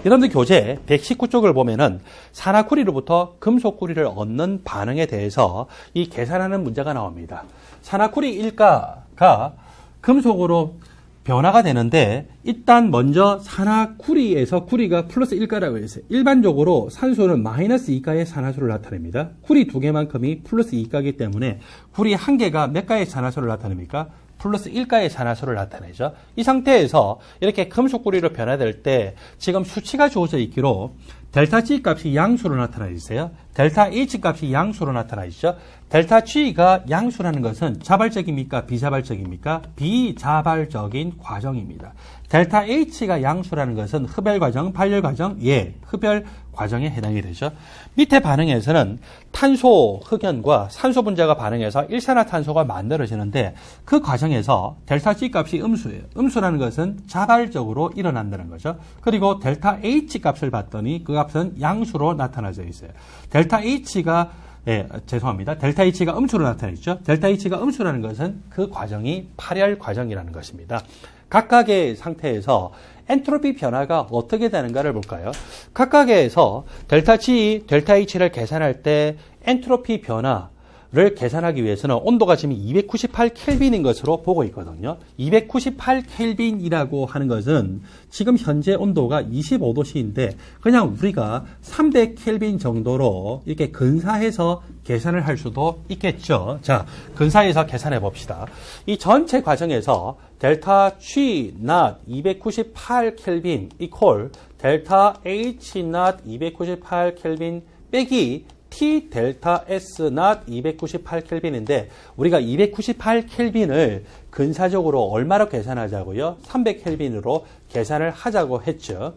여러분들 교재 119쪽을 보면은 산화쿠리로부터 금속쿠리를 얻는 반응에 대해서 이 계산하는 문제가 나옵니다. 산화쿠리 일가가 금속으로 변화가 되는데, 일단 먼저 산화쿠리에서 쿠리가 플러스 1가라고 했어요. 일반적으로 산소는 마이너스 2가의 산화수를 나타냅니다. 쿠리 두 개만큼이 플러스 2가이기 때문에 쿠리 한 개가 몇 가의 산화수를 나타냅니까? 플러스 1가의 산화수를 나타내죠. 이 상태에서 이렇게 금속구리로 변화될 때 지금 수치가 주어져 있기로 델타 G 값이 양수로 나타나 있어요. 델타 H 값이 양수로 나타나 있죠. 델타 G가 양수라는 것은 자발적입니까? 비자발적입니까? 비자발적인 과정입니다. 델타 H가 양수라는 것은 흡열 과정, 발열 과정, 흡열 과정에 해당이 되죠. 밑에 반응에서는 탄소 흑연과 산소 분자가 반응해서 일산화탄소가 만들어지는데, 그 과정에서 델타 G 값이 음수예요. 음수라는 것은 자발적으로 일어난다는 거죠. 그리고 델타 H 값을 봤더니 그 값은 양수로 나타나져 있어요. 델타 H가 델타 H가 음수로 나타나있죠. 델타 H가 음수라는 것은 그 과정이 발열 과정이라는 것입니다. 각각의 상태에서 엔트로피 변화가 어떻게 되는가를 볼까요? 각각에서 델타 G, 델타 H를 계산할 때 엔트로피 변화를 계산하기 위해서는 온도가 지금 298켈빈인 것으로 보고 있거든요. 298켈빈이라고 하는 것은 지금 현재 온도가 25도씨인데 그냥 우리가 300켈빈 정도로 이렇게 근사해서 계산을 할 수도 있겠죠. 자, 근사해서 계산해 봅시다. 이 전체 과정에서 델타 G not 298켈빈 이퀄 델타 H not 298켈빈 빼기 T 델타 S not 298켈빈인데, 우리가 298켈빈을 근사적으로 얼마로 계산하자고요? 300켈빈으로 계산을 하자고 했죠.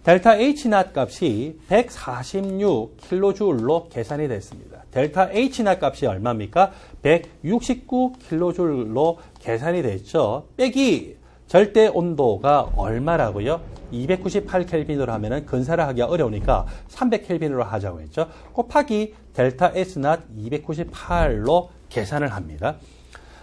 델타 H not 값이 146kJ로 계산이 됐습니다. 델타 H not 값이 얼마입니까? 169kJ로 계산이 됐죠. 빼기 절대 온도가 얼마라고요? 298켈빈으로 하면은 근사를 하기가 어려우니까 300켈빈으로 하자고 했죠. 곱하기 델타 S not 298로 계산을 합니다.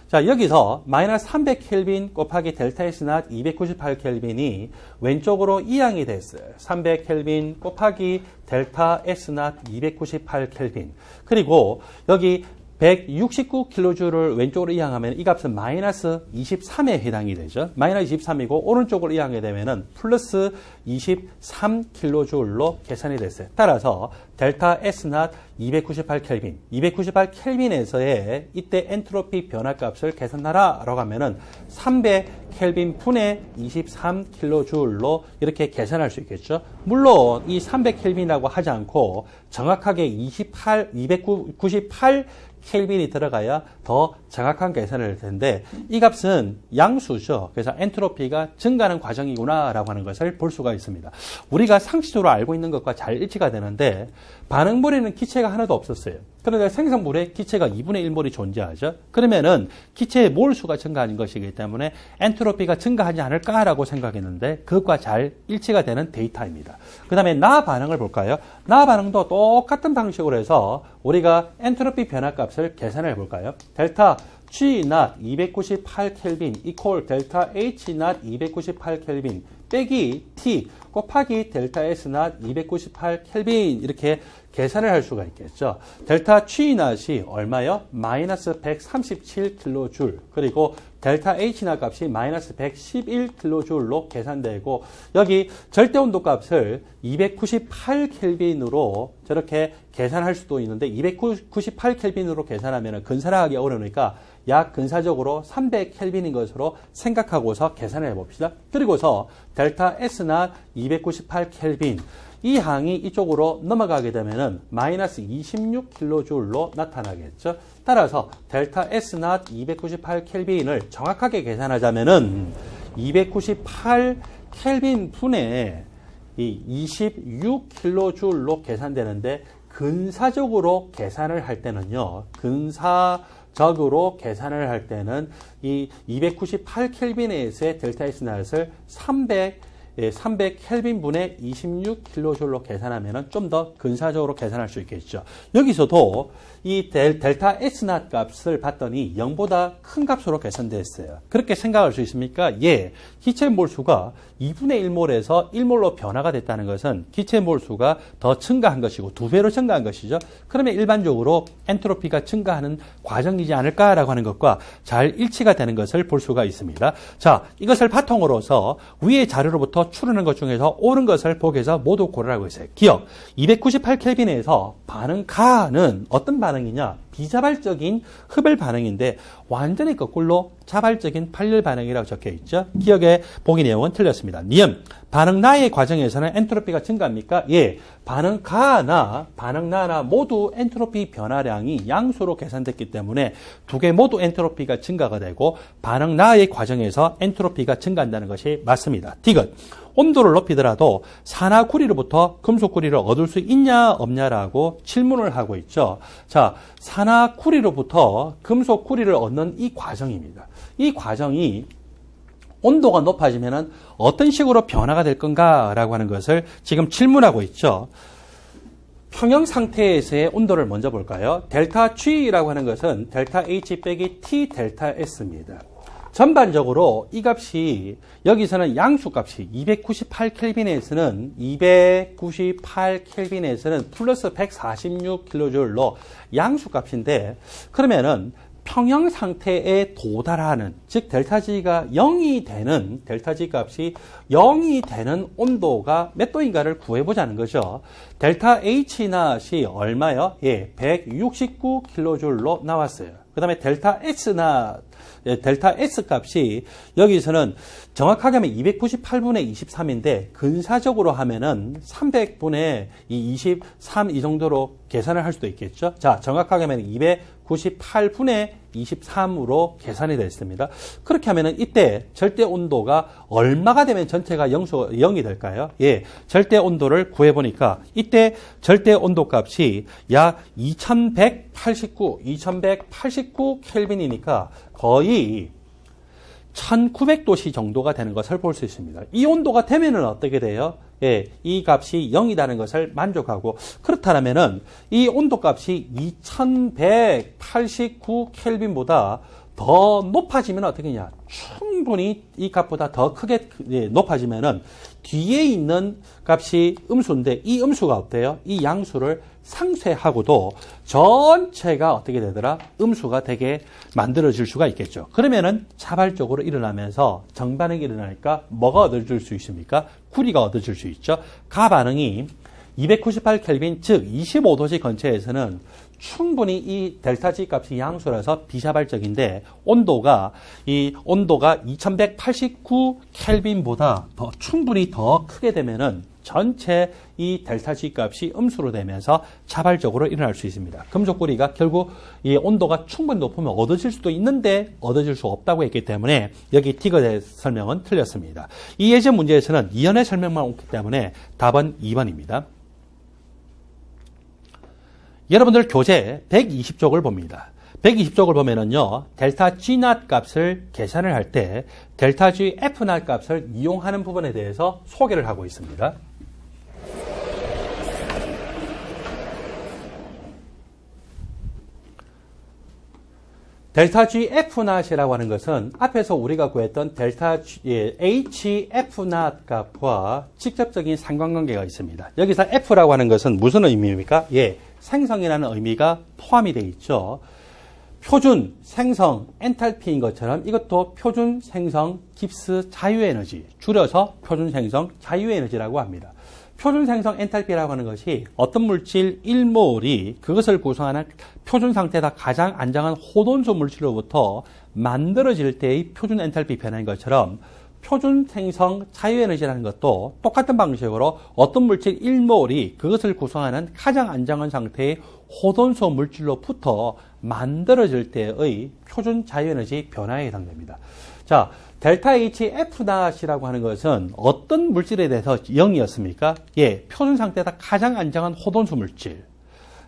자, 여기서 마이너스 300켈빈 곱하기 델타 S not 298켈빈이 왼쪽으로 이항이 됐어요. 300켈빈 곱하기 델타 S not 298켈빈. 그리고 여기 169kJ를 왼쪽으로 이항하면 이 값은 마이너스 23에 해당이 되죠. 마이너스 23이고 오른쪽으로 이항하게 되면은 플러스 23kJ로 계산이 됐어요. 따라서 델타 S0 298켈빈, 298켈빈에서의 이때 엔트로피 변화 값을 계산하라라고 하면은 300켈빈 분의 23kJ로 이렇게 계산할 수 있겠죠. 물론 이 300켈빈이라고 하지 않고 정확하게 298 켈빈이 들어가야 더 정확한 계산을 할 텐데 이 값은 양수죠. 그래서 엔트로피가 증가하는 과정이구나라고 하는 것을 볼 수가 있습니다. 우리가 상식적으로 알고 있는 것과 잘 일치가 되는데 반응물에는 기체가 하나도 없었어요. 그런데 생성물에 기체가 2분의 1몰이 존재하죠. 그러면은 기체의 몰수가 증가하는 것이기 때문에 엔트로피가 증가하지 않을까라고 생각했는데 그것과 잘 일치가 되는 데이터입니다. 그 다음에 나 반응을 볼까요? 나 반응도 똑같은 방식으로 해서 우리가 엔트로피 변화 값을 계산해 볼까요? 델타 G0 298켈빈 이퀄 델타 H0 298켈빈 빼기 T 곱하기 델타 S0 298켈빈 이렇게 계산을 할 수가 있겠죠. 델타 G0이 얼마요? 마이너스 137kJ 그리고 델타 H0 값이 마이너스 111kJ로 계산되고 여기 절대온도 값을 298켈빈으로 저렇게 계산할 수도 있는데 298켈빈으로 계산하면 근사하기 어려우니까 약 근사적으로 300켈빈인 것으로 생각하고서 계산을 해봅시다. 그리고서 델타 S0 298켈빈 이 항이 이쪽으로 넘어가게 되면은 마이너스 26kJ로 나타나겠죠. 따라서 델타 S0 298켈빈을 정확하게 계산하자면은 298켈빈 분의 이 26kJ로 계산되는데 근사적으로 계산을 할 때는요. 적으로 계산을 할 때는 이 298켈빈에서의 델타 S0을 300켈빈 분의 26kJ로 계산하면 좀 더 근사적으로 계산할 수 있겠죠. 여기서도 이 델타 S0 값을 봤더니 0보다 큰 값으로 계산됐어요. 그렇게 생각할 수 있습니까? 예. 기체 몰수가 2분의 1몰에서 1몰로 변화가 됐다는 것은 기체 몰수가 더 증가한 것이고 2배로 증가한 것이죠. 그러면 일반적으로 엔트로피가 증가하는 과정이지 않을까라고 하는 것과 잘 일치가 되는 것을 볼 수가 있습니다. 자, 이것을 바탕으로서 위의 자료로부터 추론한 것 중에서 옳은 것을 보기 위해서 모두 고르라고 했어요. 기억, 298켈빈에서 반응 가는 어떤 반응이냐? 비자발적인 흡열 반응인데 완전히 거꾸로 자발적인 발열 반응이라고 적혀 있죠. 기억의 보기 내용은 틀렸습니다. 니은, 반응 나의 과정에서는 엔트로피가 증가합니까? 예. 반응 가나 반응 나나 모두 엔트로피 변화량이 양수로 계산됐기 때문에 두 개 모두 엔트로피가 증가가 되고 반응 나의 과정에서 엔트로피가 증가한다는 것이 맞습니다. 디귿, 온도를 높이더라도 산화 구리로부터 금속 구리를 얻을 수 있냐 없냐라고 질문을 하고 있죠. 자, 산화 구리로부터 금속 구리를 얻는 이 과정입니다. 이 과정이 온도가 높아지면 어떤 식으로 변화가 될 건가라고 하는 것을 지금 질문하고 있죠. 평형 상태에서의 온도를 먼저 볼까요? 델타 G라고 하는 것은 델타 H 빼기 T 델타 S입니다. 전반적으로 이 값이 여기서는 양수 값이 298켈빈에서는 플러스 146kJ로 양수 값인데 그러면은 평형 상태에 도달하는 즉 델타 G가 0이 되는 델타 G 값이 0이 되는 온도가 몇 도인가를 구해보자는 거죠. 델타 H0이 얼마요? 예, 169kJ로 나왔어요. 그 다음에 델타 S 값이 여기서는 정확하게 하면 298분의 23인데 근사적으로 하면은 300분의 23 이 정도로 계산을 할 수도 있겠죠. 자, 정확하게 하면 298분의 23으로 계산이 됐습니다. 그렇게 하면은 이때 절대 온도가 얼마가 되면 전체가 0이 될까요? 예. 절대 온도를 구해보니까 이때 절대 온도 값이 약 2189 켈빈이니까 거의 1900도씨 정도가 되는 것을 볼 수 있습니다. 이 온도가 되면은 어떻게 돼요? 예, 이 값이 0이라는 것을 만족하고 그렇다면은 이 온도 값이 2189 켈빈보다 더 높아지면 어떻게 되냐? 충분히 이 값보다 더 크게 높아지면은 뒤에 있는 값이 음수인데 이 음수가 어때요? 이 양수를 상쇄하고도 전체가 어떻게 되더라? 음수가 되게 만들어질 수가 있겠죠. 그러면은 자발적으로 일어나면서 정반응이 일어나니까 뭐가 얻어질 수 있습니까? 구리가 얻어질 수 있죠. 가 반응이 298켈빈, 즉 25도씨 근처에서는 충분히 이 델타 G 값이 양수라서 비자발적인데 온도가 2189 켈빈보다 충분히 더 크게 되면은 전체 이 델타 G 값이 음수로 되면서 자발적으로 일어날 수 있습니다. 금속구리가 결국 이 온도가 충분히 높으면 얻어질 수도 있는데 얻어질 수 없다고 했기 때문에 여기 T가 대해 설명은 틀렸습니다. 이 예제 문제에서는 이연의 설명만 옳기 때문에 답은 2번입니다. 여러분들 교재 120쪽을 봅니다. 120쪽을 보면은요, 델타 G naught 값을 계산을 할 때 델타 G F naught 값을 이용하는 부분에 대해서 소개를 하고 있습니다. 델타 G F naught이라고 하는 것은 앞에서 우리가 구했던 델타 H F naught 값과 직접적인 상관관계가 있습니다. 여기서 F라고 하는 것은 무슨 의미입니까? 예, 생성이라는 의미가 포함이 되어 있죠. 표준 생성 엔탈피인 것처럼 이것도 표준 생성 깁스 자유에너지, 줄여서 표준 생성 자유에너지라고 합니다. 표준 생성 엔탈피라고 하는 것이 어떤 물질 1몰이 그것을 구성하는 표준 상태에다 가장 안정한 호돈수 물질로부터 만들어질 때의 표준 엔탈피 변화인 것처럼 표준 생성 자유에너지라는 것도 똑같은 방식으로 어떤 물질 1몰이 그것을 구성하는 가장 안정한 상태의 호돈수 물질로부터 만들어질 때의 표준 자유에너지 변화에 해당됩니다. 자, 델타 H F naught이라고 하는 것은 어떤 물질에 대해서 0이었습니까? 예, 표준 상태에다 가장 안정한 호돈수 물질.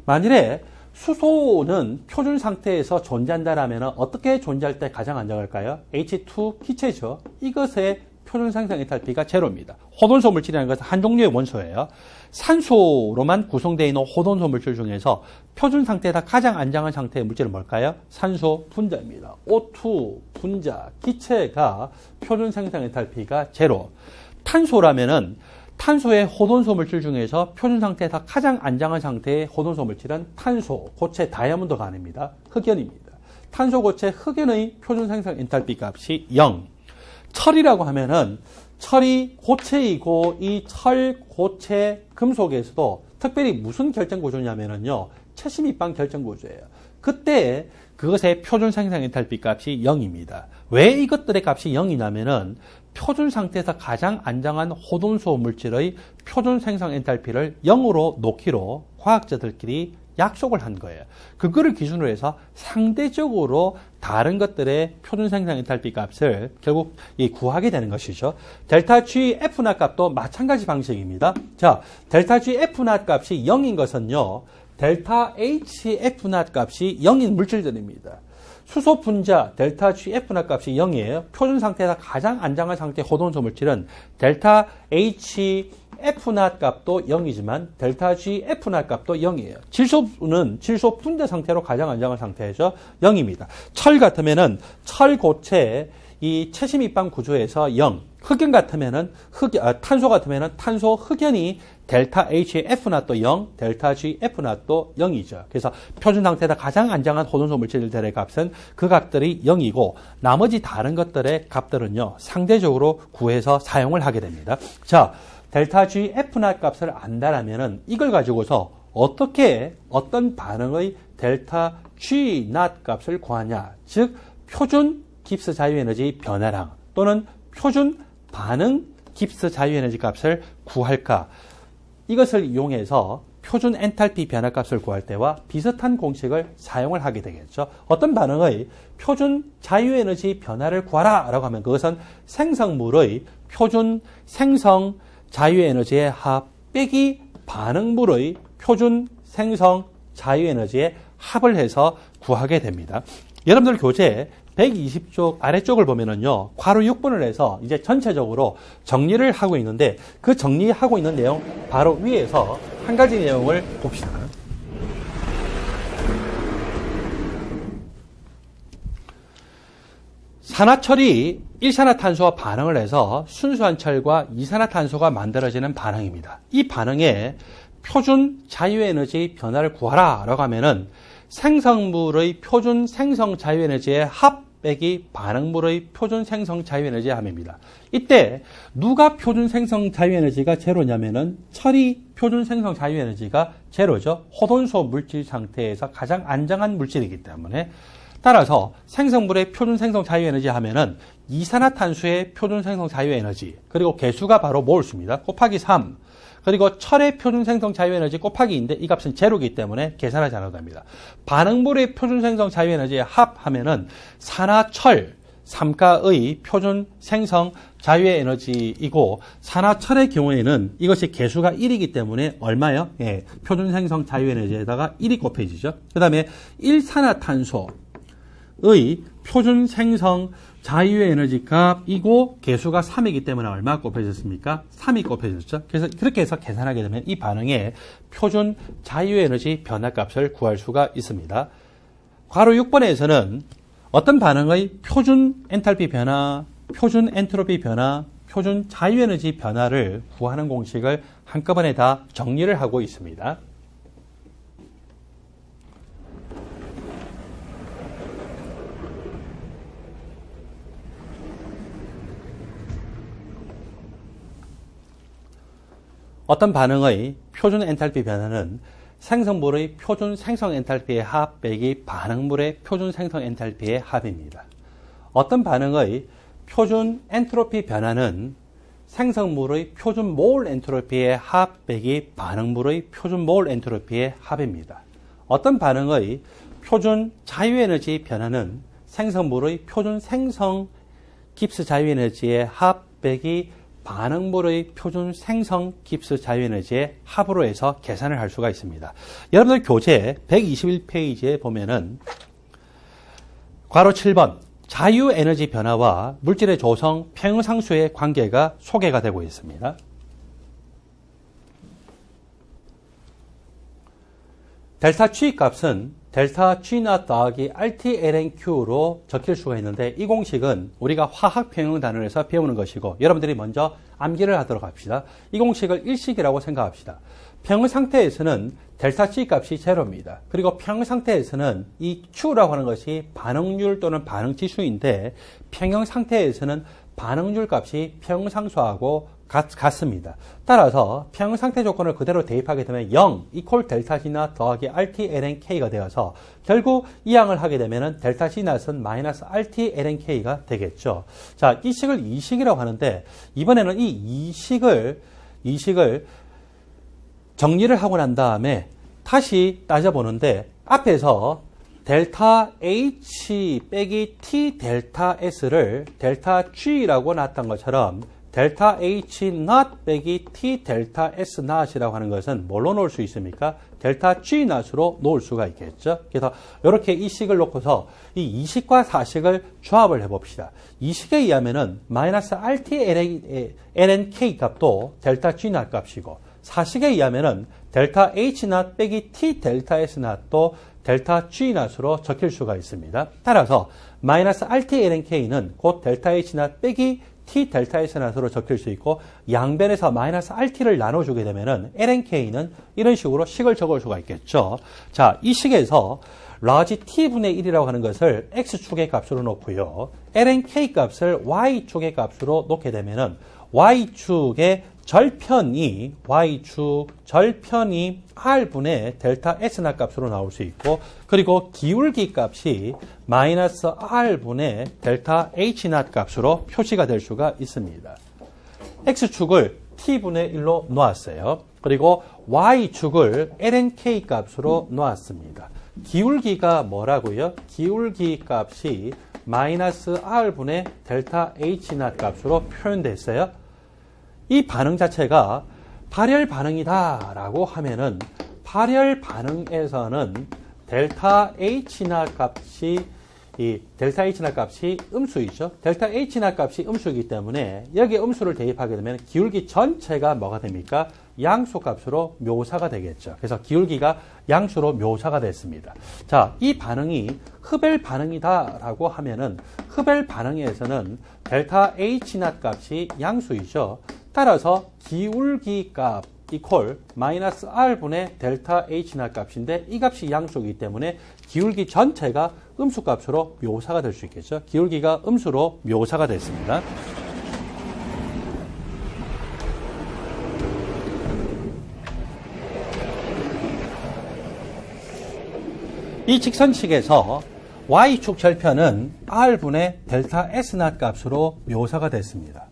만일에 수소는 표준 상태에서 존재한다라면 어떻게 존재할 때 가장 안정할까요? H2 기체죠. 이것의 표준 생성 엔탈피가 제로입니다. 호돈소 물질이라는 것은 한 종류의 원소예요. 산소로만 구성되어 있는 호돈소 물질 중에서 표준 상태에다 가장 안정한 상태의 물질은 뭘까요? 산소 분자입니다. O2 분자 기체가 표준 생성 엔탈피가 제로. 탄소라면은 탄소의 호돈소 물질 중에서 표준 상태에서 가장 안정한 상태의 호돈소 물질은 탄소, 고체 다이아몬드가 아닙니다. 흑연입니다. 탄소, 고체, 흑연의 표준 생성 엔탈피 값이 0. 철이라고 하면은 철이 고체이고 이 철, 고체, 금속에서도 특별히 무슨 결정 구조냐면은요, 채심입방 결정 구조예요. 그때 그것의 표준 생성 엔탈피 값이 0입니다. 왜 이것들의 값이 0이냐면은 표준 상태에서 가장 안정한 호돈소 물질의 표준 생성 엔탈피를 0으로 놓기로 과학자들끼리 약속을 한 거예요. 그거를 기준으로 해서 상대적으로 다른 것들의 표준 생성 엔탈피 값을 결국 구하게 되는 것이죠. 델타 G F naught 값도 마찬가지 방식입니다. 자, 델타 G F naught 값이 0인 것은요, 델타 H F naught 값이 0인 물질들입니다. 수소 분자 델타 G F naught 값이 0이에요. 표준 상태에서 가장 안정한 상태의 호돈소 물질은 델타 H F naught 값도 0이지만 델타 G F naught 값도 0이에요. 질소는 질소 분자 상태로 가장 안정한 상태에서 0입니다. 철 같으면은 철 고체 이 채심 입방 구조에서 0. 흑연 같으면은 탄소 같으면은 탄소 흑연이 델타 H F naught도 0, 델타 G F naught도 0이죠. 그래서 표준 상태에서 가장 안정한 호돈소 물질들의 값은 그 값들이 0이고 나머지 다른 것들의 값들은요, 상대적으로 구해서 사용을 하게 됩니다. 자, 델타 G F naught 값을 안다라면은 이걸 가지고서 어떤 반응의 델타 G naught 값을 구하냐, 즉 표준 깁스 자유에너지 변화량 또는 표준 반응 깁스 자유에너지 값을 구할까? 이것을 이용해서 표준 엔탈피 변화 값을 구할 때와 비슷한 공식을 사용을 하게 되겠죠. 어떤 반응의 표준 자유에너지 변화를 구하라 라고 하면 그것은 생성물의 표준 생성 자유에너지의 합 빼기 반응물의 표준 생성 자유에너지의 합을 해서 구하게 됩니다. 여러분들 교재 120쪽 아래쪽을 보면은요, 괄호 6번을 해서 이제 전체적으로 정리를 하고 있는데 그 정리하고 있는 내용 바로 위에서 한 가지 내용을 봅시다. 산화철이 일산화탄소와 반응을 해서 순수한 철과 이산화탄소가 만들어지는 반응입니다. 이 반응에 표준 자유에너지 변화를 구하라 라고 하면은 생성물의 표준 생성 자유에너지의 합 빼기 반응물의 표준 생성 자유에너지의 합입니다. 이때 누가 표준 생성 자유에너지가 제로냐면은 철이 표준 생성 자유에너지가 제로죠. 호돈소 물질 상태에서 가장 안정한 물질이기 때문에 따라서 생성물의 표준 생성 자유에너지 하면은 이산화탄소의 표준 생성 자유에너지 그리고 개수가 바로 몰수입니다. 곱하기 3 그리고 철의 표준 생성 자유에너지 곱하기 2인데 이 값은 제로이기 때문에 계산하지 않아도 됩니다. 반응물의 표준 생성 자유에너지의 합하면은 산화철 3가의 표준 생성 자유에너지이고 산화철의 경우에는 이것이 개수가 1이기 때문에 얼마요? 예, 표준 생성 자유에너지에다가 1이 곱해지죠. 그 다음에 일산화탄소의 표준 생성 자유에너지 값이고 개수가 3이기 때문에 얼마 곱해졌습니까? 3이 곱해졌죠. 그래서 그렇게 해서 계산하게 되면 이 반응의 표준 자유에너지 변화값을 구할 수가 있습니다. 괄호 6번에서는 어떤 반응의 표준 엔탈피 변화, 표준 엔트로피 변화, 표준 자유에너지 변화를 구하는 공식을 한꺼번에 다 정리를 하고 있습니다. 어떤 반응의 표준 엔탈피 변화는 생성물의 표준 생성 엔탈피의 합 빼기 반응물의 표준 생성 엔탈피의 합입니다. 어떤 반응의 표준 엔트로피 변화는 생성물의 표준 몰 엔트로피의 합 빼기 반응물의 표준 몰 엔트로피의 합입니다. 어떤 반응의 표준 자유에너지 변화는 생성물의 표준 생성 깁스 자유에너지의 합 빼기 반응물의 표준 생성 깁스 자유에너지의 합으로 해서 계산을 할 수가 있습니다. 여러분들 교재 121페이지에 보면은 괄호 7번 자유에너지 변화와 물질의 조성 평형상수의 관계가 소개가 되고 있습니다. 델타 G 값은 델타 G0 더하기 RT-lnQ로 적힐 수가 있는데 이 공식은 우리가 화학 평형 단원에서 배우는 것이고 여러분들이 먼저 암기를 하도록 합시다. 이 공식을 일식이라고 생각합시다. 평형 상태에서는 델타 G 값이 제로입니다. 그리고 평형 상태에서는 이 Q라고 하는 것이 반응률 또는 반응지수인데 평형 상태에서는 반응률 값이 평형상수하고 같습니다. 따라서 평형상태 조건을 그대로 대입하게 되면 0 이퀄 델타 G나 더하기 RT ln K가 되어서 결국 이 양을 하게 되면 델타 G낫은 마이너스 RT ln K가 되겠죠. 자, 이 식을 이식이라고 하는데 이번에는 이 이식을 정리를 하고 난 다음에 다시 따져보는데 앞에서 델타 H 빼기 T 델타 S를 델타 G라고 놨던 것처럼 델타 H not 빼기 T 델타 S not이라고 하는 것은 뭘로 놓을 수 있습니까? 델타 G not으로 놓을 수가 있겠죠. 그래서 이렇게 이 식을 놓고서 이 이식과 사식을 조합을 해봅시다. 이식에 의하면은 마이너스 RT ln K 값도 델타 G not 값이고 사식에 의하면은 델타 H not 빼기 T 델타 S not도 델타 G not으로 적힐 수가 있습니다. 따라서 마이너스 RT ln K는 곧 델타 H not 빼기 T 델타 S not으로 적힐 수 있고 양변에서 마이너스 RT를 나눠주게 되면은 ln K는 이런 식으로 식을 적을 수가 있겠죠. 자, 이 식에서 라지 T분의 1이라고 하는 것을 X축의 값으로 놓고요. ln K 값을 Y축의 값으로 놓게 되면은 Y축의 절편이 R분의 델타 S not 값으로 나올 수 있고 그리고 기울기 값이 마이너스 R분의 델타 H not 값으로 표시가 될 수가 있습니다. X축을 T분의 1로 놓았어요. 그리고 Y축을 ln K 값으로 놓았습니다. 기울기가 뭐라고요? 기울기 값이 마이너스 R분의 델타 H not 값으로 표현됐어요. 이 반응 자체가 발열 반응이다 라고 하면은 발열 반응에서는 델타 H not 값이 이 델타 H나 값이 음수이죠. 델타 H나 값이 음수이기 때문에 여기에 음수를 대입하게 되면 기울기 전체가 뭐가 됩니까? 양수 값으로 묘사가 되겠죠. 그래서 기울기가 양수로 묘사가 됐습니다. 자, 이 반응이 흡열 반응이다라고 하면은 흡열 반응에서는 델타 H나 값이 양수이죠. 따라서 기울기 값 이퀄 마이너스 R분의 델타 H나 값인데 이 값이 양수이기 때문에 기울기 전체가 음수 값으로 묘사가 될 수 있겠죠. 기울기가 음수로 묘사가 됐습니다. 이 직선식에서 Y축 절편은 R분의 델타 S나 값으로 묘사가 됐습니다.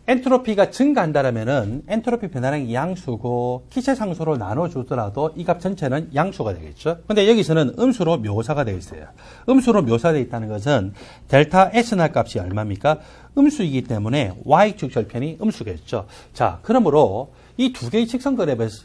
엔트로피가 증가한다면은 엔트로피 변화량이 양수고 기체 상수로 나눠주더라도 이 값 전체는 양수가 되겠죠. 근데 여기서는 음수로 묘사가 되어 있어요. 음수로 묘사되어 있다는 것은 델타 S나 값이 얼마입니까? 음수이기 때문에 Y축 절편이 음수겠죠. 자, 그러므로 이 두 개의 직선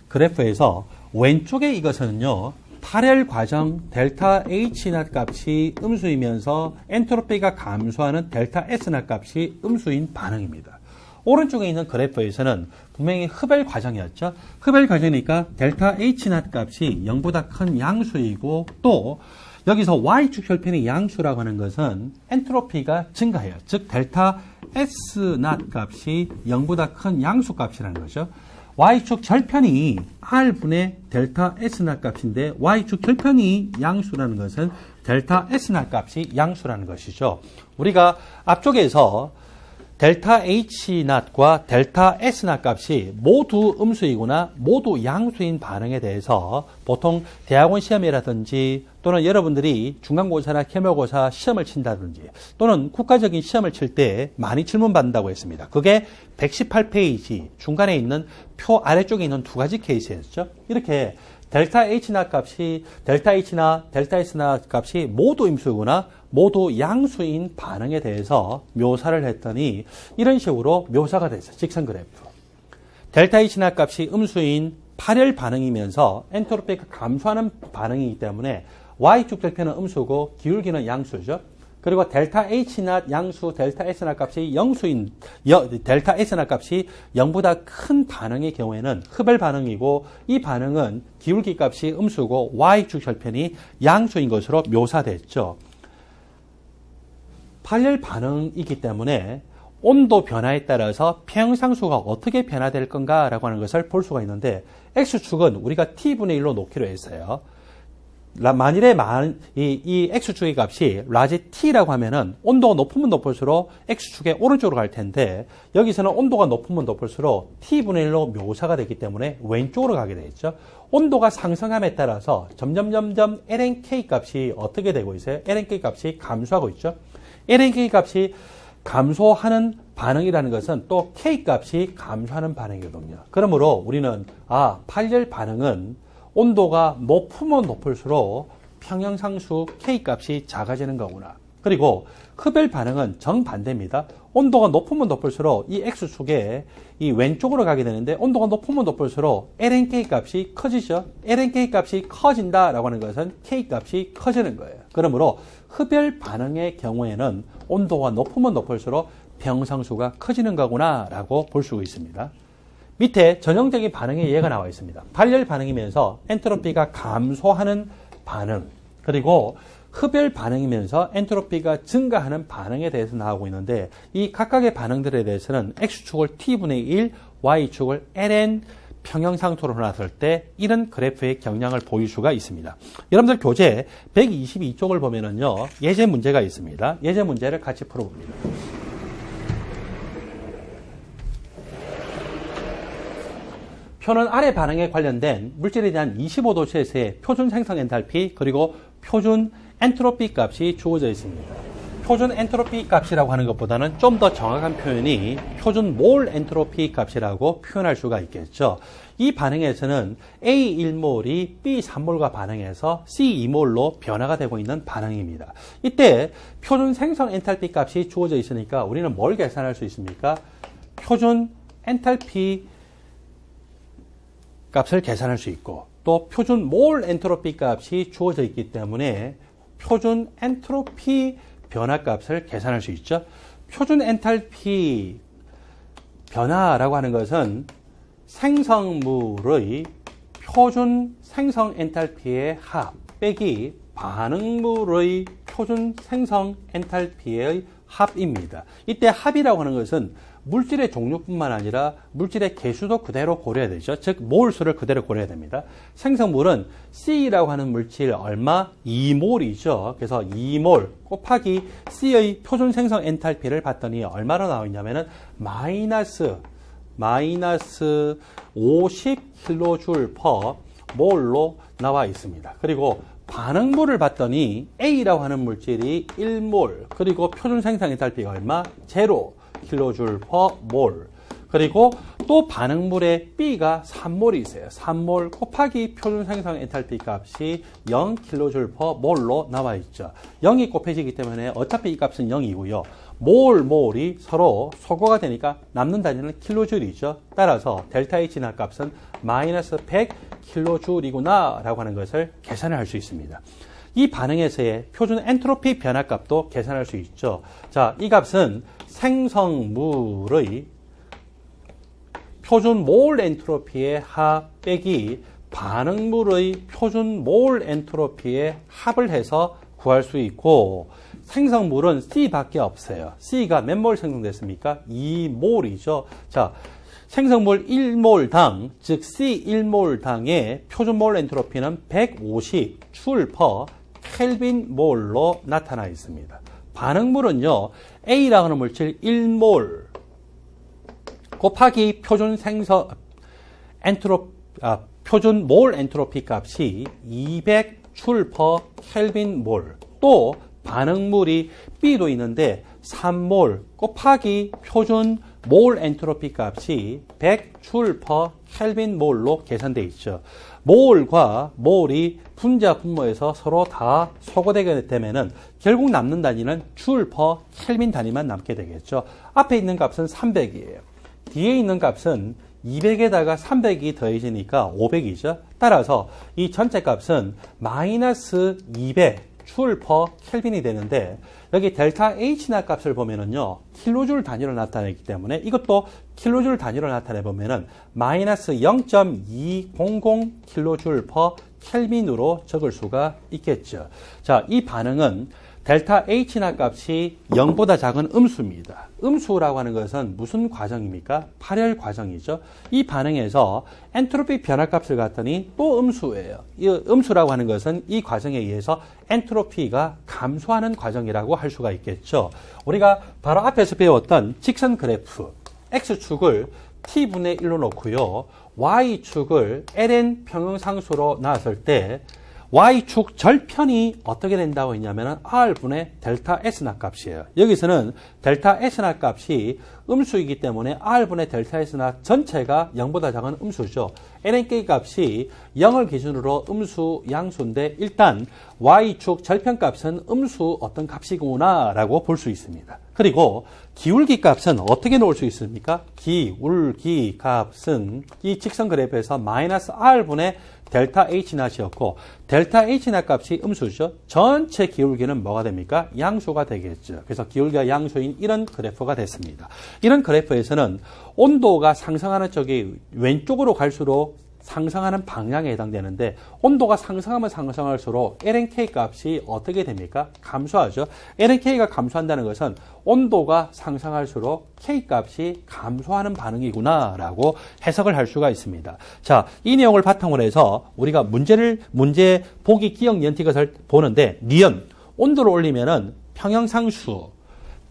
그래프에서 왼쪽에 이것은요, 발열 과정 델타 H나 값이 음수이면서 엔트로피가 감소하는 델타 S나 값이 음수인 반응입니다. 오른쪽에 있는 그래프에서는 분명히 흡열 과정이었죠. 흡열 과정이니까 델타 H나 값이 0보다 큰 양수이고 또 여기서 Y축 절편의 양수라고 하는 것은 엔트로피가 증가해요. 즉 델타 S나 값이 0보다 큰 양수 값이라는 거죠. Y축 절편이 R분의 델타 S나 값인데 Y축 절편이 양수라는 것은 델타 S나 값이 양수라는 것이죠. 우리가 앞쪽에서 델타 H낫과 델타 S낫 값이 모두 음수이거나 모두 양수인 반응에 대해서 보통 대학원 시험이라든지 또는 여러분들이 중간고사나期末고사 시험을 친다든지 또는 국가적인 시험을 칠 때 많이 질문받는다고 했습니다. 그게 118페이지 중간에 있는 표 아래쪽에 있는 두 가지 케이스였죠. 이렇게 델타 H나 값이 델타 H나 델타 S나 값이 모두 음수이거나 모두 양수인 반응에 대해서 묘사를 했더니 이런 식으로 묘사가 됐어요. 직선 그래프. 델타 H나 값이 음수인 발열 반응이면서 엔트로피가 감소하는 반응이기 때문에 Y축 절편은 음수고 기울기는 양수죠. 그리고 델타 H나 양수, 델타 S나 값이 영수인, 델타 S나 값이 0보다 큰 반응의 경우에는 흡열 반응이고 이 반응은 기울기 값이 음수고 Y축 절편이 양수인 것으로 묘사됐죠. 발열 반응이기 때문에 온도 변화에 따라서 평형상수가 어떻게 변화될 건가라고 하는 것을 볼 수가 있는데 X축은 우리가 T분의 1로 놓기로 했어요. 만일에 이 X축의 값이 라지 T라고 하면은 온도가 높으면 높을수록 X축의 오른쪽으로 갈 텐데 여기서는 온도가 높으면 높을수록 T분의 1로 묘사가 되기 때문에 왼쪽으로 가게 되겠죠. 온도가 상승함에 따라서 점점 LNK 값이 어떻게 되고 있어요? LNK 값이 감소하고 있죠. LNK 값이 감소하는 반응이라는 것은 또 K 값이 감소하는 반응이거든요. 그러므로 우리는 발열 반응은 온도가 높으면 높을수록 평형상수 K 값이 작아지는 거구나. 그리고 흡열 반응은 정반대입니다. 온도가 높으면 높을수록 이 X축에 이 왼쪽으로 가게 되는데 온도가 높으면 높을수록 LNK 값이 커지죠. LNK 값이 커진다라고 하는 것은 K 값이 커지는 거예요. 그러므로 흡열 반응의 경우에는 온도가 높으면 높을수록 평형상수가 커지는 거구나 라고 볼 수 있습니다. 밑에 전형적인 반응의 예가 나와 있습니다. 발열 반응이면서 엔트로피가 감소하는 반응, 그리고 흡열 반응이면서 엔트로피가 증가하는 반응에 대해서 나오고 있는데 이 각각의 반응들에 대해서는 X축을 T분의 1, Y축을 ln 평형상수로 놨을 때 이런 그래프의 경향을 보일 수가 있습니다. 여러분들 교재 122쪽을 보면은요, 예제 문제가 있습니다. 예제 문제를 같이 풀어봅니다. 표는 아래 반응에 관련된 물질에 대한 25도씨에서의 표준 생성 엔탈피 그리고 표준 엔트로피 값이 주어져 있습니다. 표준 엔트로피 값이라고 하는 것보다는 좀 더 정확한 표현이 표준 몰 엔트로피 값이라고 표현할 수가 있겠죠. 이 반응에서는 A1몰이 B3몰과 반응해서 C2몰로 변화가 되고 있는 반응입니다. 이때 표준 생성 엔탈피 값이 주어져 있으니까 우리는 뭘 계산할 수 있습니까? 표준 엔탈피 값을 계산할 수 있고 또 표준 몰 엔트로피 값이 주어져 있기 때문에 표준 엔트로피 변화값을 계산할 수 있죠. 표준 엔탈피 변화라고 하는 것은 생성물의 표준 생성 엔탈피의 합 빼기 반응물의 표준 생성 엔탈피의 합입니다. 이때 합이라고 하는 것은 물질의 종류뿐만 아니라 물질의 개수도 그대로 고려해야 되죠. 즉 몰수를 그대로 고려해야 됩니다. 생성물은 C라고 하는 물질 얼마? 2몰이죠. 그래서 2몰 곱하기 C의 표준 생성 엔탈피를 봤더니 얼마로 나오냐면은 마이너스 50kJ per 몰로 나와 있습니다. 그리고 반응물을 봤더니 A라고 하는 물질이 1몰, 그리고 표준 생성 엔탈피가 얼마? 0kJ per 몰. 그리고 또 반응물에 B가 3몰이 있어요. 3몰 곱하기 표준 생성 엔탈피 값이 0kJ per 몰로 나와 있죠. 0이 곱해지기 때문에 어차피 이 값은 0이고요. 몰이 서로 소거가 되니까 남는 단위는 킬로줄이죠. 따라서 델타 H 나 값은 마이너스 100kJ이구나 라고 하는 것을 계산을 할 수 있습니다. 이 반응에서의 표준 엔트로피 변화값도 계산할 수 있죠. 자, 이 값은 생성물의 표준 몰 엔트로피의 합 빼기 반응물의 표준 몰 엔트로피의 합을 해서 구할 수 있고, 생성물은 C밖에 없어요. C가 몇 몰 생성됐습니까? 2몰이죠. 자, 생성물 1몰당, 즉 C 1몰당의 표준 몰 엔트로피는 150 줄 per 켈빈 몰로 나타나 있습니다. 반응물은요, A라고 하는 물질 1몰 곱하기 표준 표준 몰 엔트로피 값이 200 줄 per 켈빈 몰. 또 반응물이 B도 있는데 3몰 곱하기 표준 몰 엔트로피 값이 100 줄 per 켈빈 몰로 계산되어 있죠. 몰과 몰이 분자 분모에서 서로 다 소거되게 되면은 결국 남는 단위는 줄 per 켈빈 단위만 남게 되겠죠. 앞에 있는 값은 300이에요. 뒤에 있는 값은 200에다가 300이 더해지니까 500이죠. 따라서 이 전체 값은 마이너스 200 줄 per 켈빈이 되는데, 여기 델타 H나 값을 보면은요, 킬로줄 단위로 나타내기 때문에 이것도 킬로줄 단위로 나타내 보면은 마이너스 0.200 킬로줄 per 켈빈으로 적을 수가 있겠죠. 자, 이 반응은 델타 H나 값이 0보다 작은 음수입니다. 음수라고 하는 것은 무슨 과정입니까? 발열 과정이죠. 이 반응에서 엔트로피 변화값을 갖더니 또 음수예요. 이 음수라고 하는 것은 이 과정에 의해서 엔트로피가 감소하는 과정이라고 할 수가 있겠죠. 우리가 바로 앞에서 배웠던 직선 그래프, X축을 T분의 1로 놓고요, Y축을 ln 평형상수로 놨을 때 Y축 절편이 어떻게 된다고 했냐면 R분의 델타 S나 값이에요. 여기서는 델타 S나 값이 음수이기 때문에 R분의 델타 S나 전체가 0보다 작은 음수죠. lnk 값이 0을 기준으로 음수 양수인데, 일단 Y축 절편값은 음수 어떤 값이구나 라고 볼 수 있습니다. 그리고 기울기 값은 어떻게 놓을 수 있습니까? 기울기 값은 이 직선 그래프에서 마이너스 R분의 델타 H낫이었고, 델타 H낫 값이 음수죠. 전체 기울기는 뭐가 됩니까? 양수가 되겠죠. 그래서 기울기가 양수인 이런 그래프가 됐습니다. 이런 그래프에서는 온도가 상승하는 쪽이 왼쪽으로 갈수록 상승하는 방향에 해당되는데, 온도가 상승하면 상승할수록 lnk 값이 어떻게 됩니까? 감소하죠. lnk가 감소한다는 것은 온도가 상승할수록 k 값이 감소하는 반응이구나 라고 해석을 할 수가 있습니다. 자, 이 내용을 바탕으로 해서 우리가 문제 보기 기억 연티 것을 보는데, 니은 온도를 올리면은 평형상수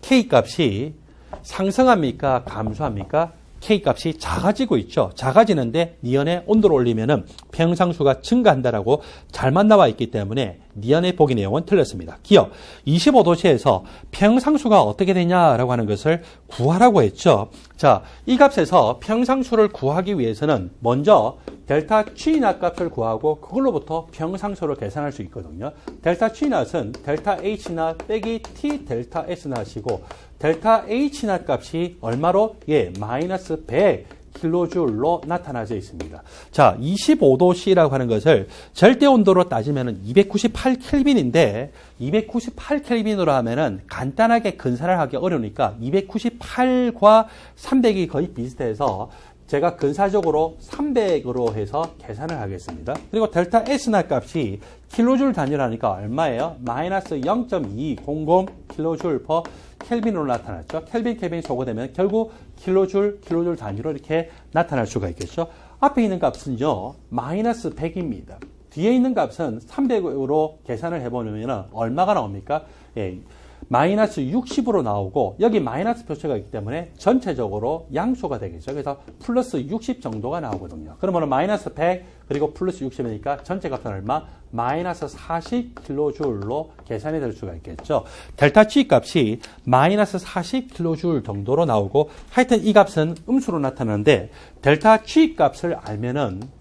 k 값이 상승합니까? 감소합니까? K값이 작아지고 있죠. 작아지는데 니은의 온도를 올리면은 평형상수가 증가한다라고 잘만 나와 있기 때문에 니은의 보기 내용은 틀렸습니다. 기억 25도씨에서 평형상수가 어떻게 되냐라고 하는 것을 구하라고 했죠. 자, 이 값에서 평형상수를 구하기 위해서는 먼저 델타 G낫 값을 구하고 그걸로부터 평형상수를 계산할 수 있거든요. 델타 G낫은 델타 H낫 빼기 T 델타 S낫이고, 델타 H낫 값이 얼마로? 예, 마이너스 100 킬로줄로 나타나져 있습니다. 자, 25도C라고 하는 것을 절대 온도로 따지면 298켈빈인데 298켈빈으로 하면은 간단하게 근사를 하기 어려우니까 298과 300이 거의 비슷해서 제가 근사적으로 300으로 해서 계산을 하겠습니다. 그리고 델타 S나 값이 킬로줄 단위라니까 얼마예요? 마이너스 0.200 킬로줄 퍼 켈빈으로 나타났죠. 켈빈 소거되면 결국 킬로줄 단위로 이렇게 나타날 수가 있겠죠. 앞에 있는 값은요, 마이너스 100입니다. 뒤에 있는 값은 300으로 계산을 해보면 얼마가 나옵니까? 예, 마이너스 60으로 나오고 여기 마이너스 표시가 있기 때문에 전체적으로 양수가 되겠죠. 그래서 플러스 60 정도가 나오거든요. 그러면 마이너스 100 그리고 플러스 60이니까 전체 값은 얼마? 마이너스 40킬로줄로 계산이 될 수가 있겠죠. 델타 G 값이 마이너스 40킬로줄 정도로 나오고 하여튼 이 값은 음수로 나타나는데 델타 G 값을 알면은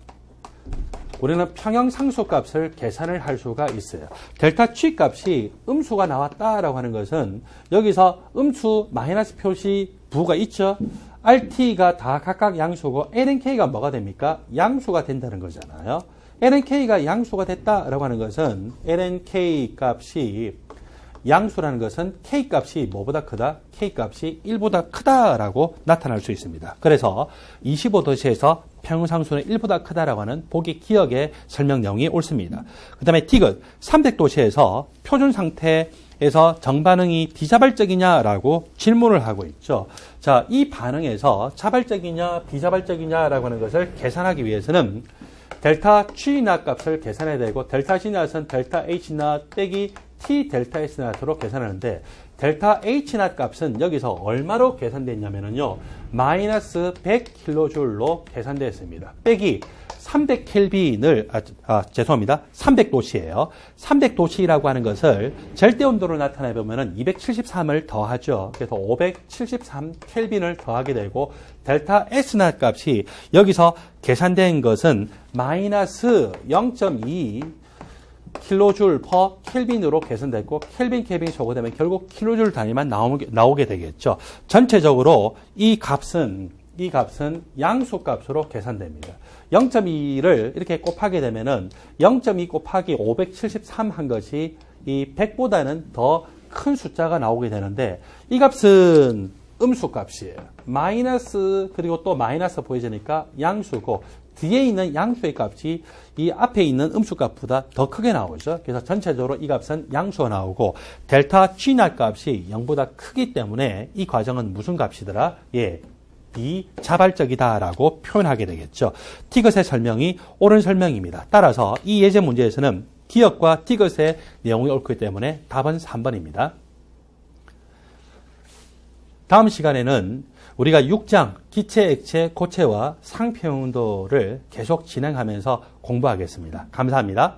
우리는 평형상수 값을 계산을 할 수가 있어요. 델타 G 값이 음수가 나왔다라고 하는 것은 여기서 음수 마이너스 표시 부가 있죠. RT가 다 각각 양수고 LNK가 뭐가 됩니까? 양수가 된다는 거잖아요. LNK가 양수가 됐다라고 하는 것은 LNK 값이 양수라는 것은 K 값이 뭐보다 크다? K 값이 1보다 크다라고 나타날 수 있습니다. 그래서 25도씨에서 평형상수는 1보다 크다라고 하는 보기 기억의 설명 내용이 옳습니다. 그 다음에 디귿 300도씨에서 표준 상태에서 정반응이 비자발적이냐라고 질문을 하고 있죠. 자, 이 반응에서 자발적이냐 비자발적이냐라고 하는 것을 계산하기 위해서는 델타 G나 값을 계산해야 되고 델타 G낫은 델타 H나 빼기 T 델타 S낫으로 계산하는데 델타 H낫 값은 여기서 얼마로 계산됐냐면요. 마이너스 100킬로줄로 계산되었습니다. 빼기 300켈빈을, 죄송합니다. 300도씨예요. 300도씨라고 하는 것을 절대온도로 나타내보면 273을 더하죠. 그래서 573켈빈을 더하게 되고 델타 S낫 값이 여기서 계산된 것은 마이너스 0.2 킬로줄 퍼 켈빈으로 계산됐고 켈빈 소거되면 결국 킬로줄 단위만 나오게 되겠죠. 전체적으로 이 값은 양수 값으로 계산됩니다. 0.2를 이렇게 곱하게 되면은 0.2 곱하기 573 한 것이 이 100보다는 더 큰 숫자가 나오게 되는데 이 값은 음수 값이에요. 마이너스 그리고 또 마이너스 보여지니까 양수고 뒤에 있는 양수의 값이 이 앞에 있는 음수 값보다 더 크게 나오죠. 그래서 전체적으로 이 값은 양수가 나오고 델타 G낫 값이 0보다 크기 때문에 이 과정은 무슨 값이더라? 예, 비자발적이다라고 표현하게 되겠죠. 디귿의 설명이 옳은 설명입니다. 따라서 이 예제 문제에서는 기억과 디귿의 내용이 옳기 때문에 답은 3번입니다. 다음 시간에는 우리가 6장 기체, 액체, 고체와 상평온도를 계속 진행하면서 공부하겠습니다. 감사합니다.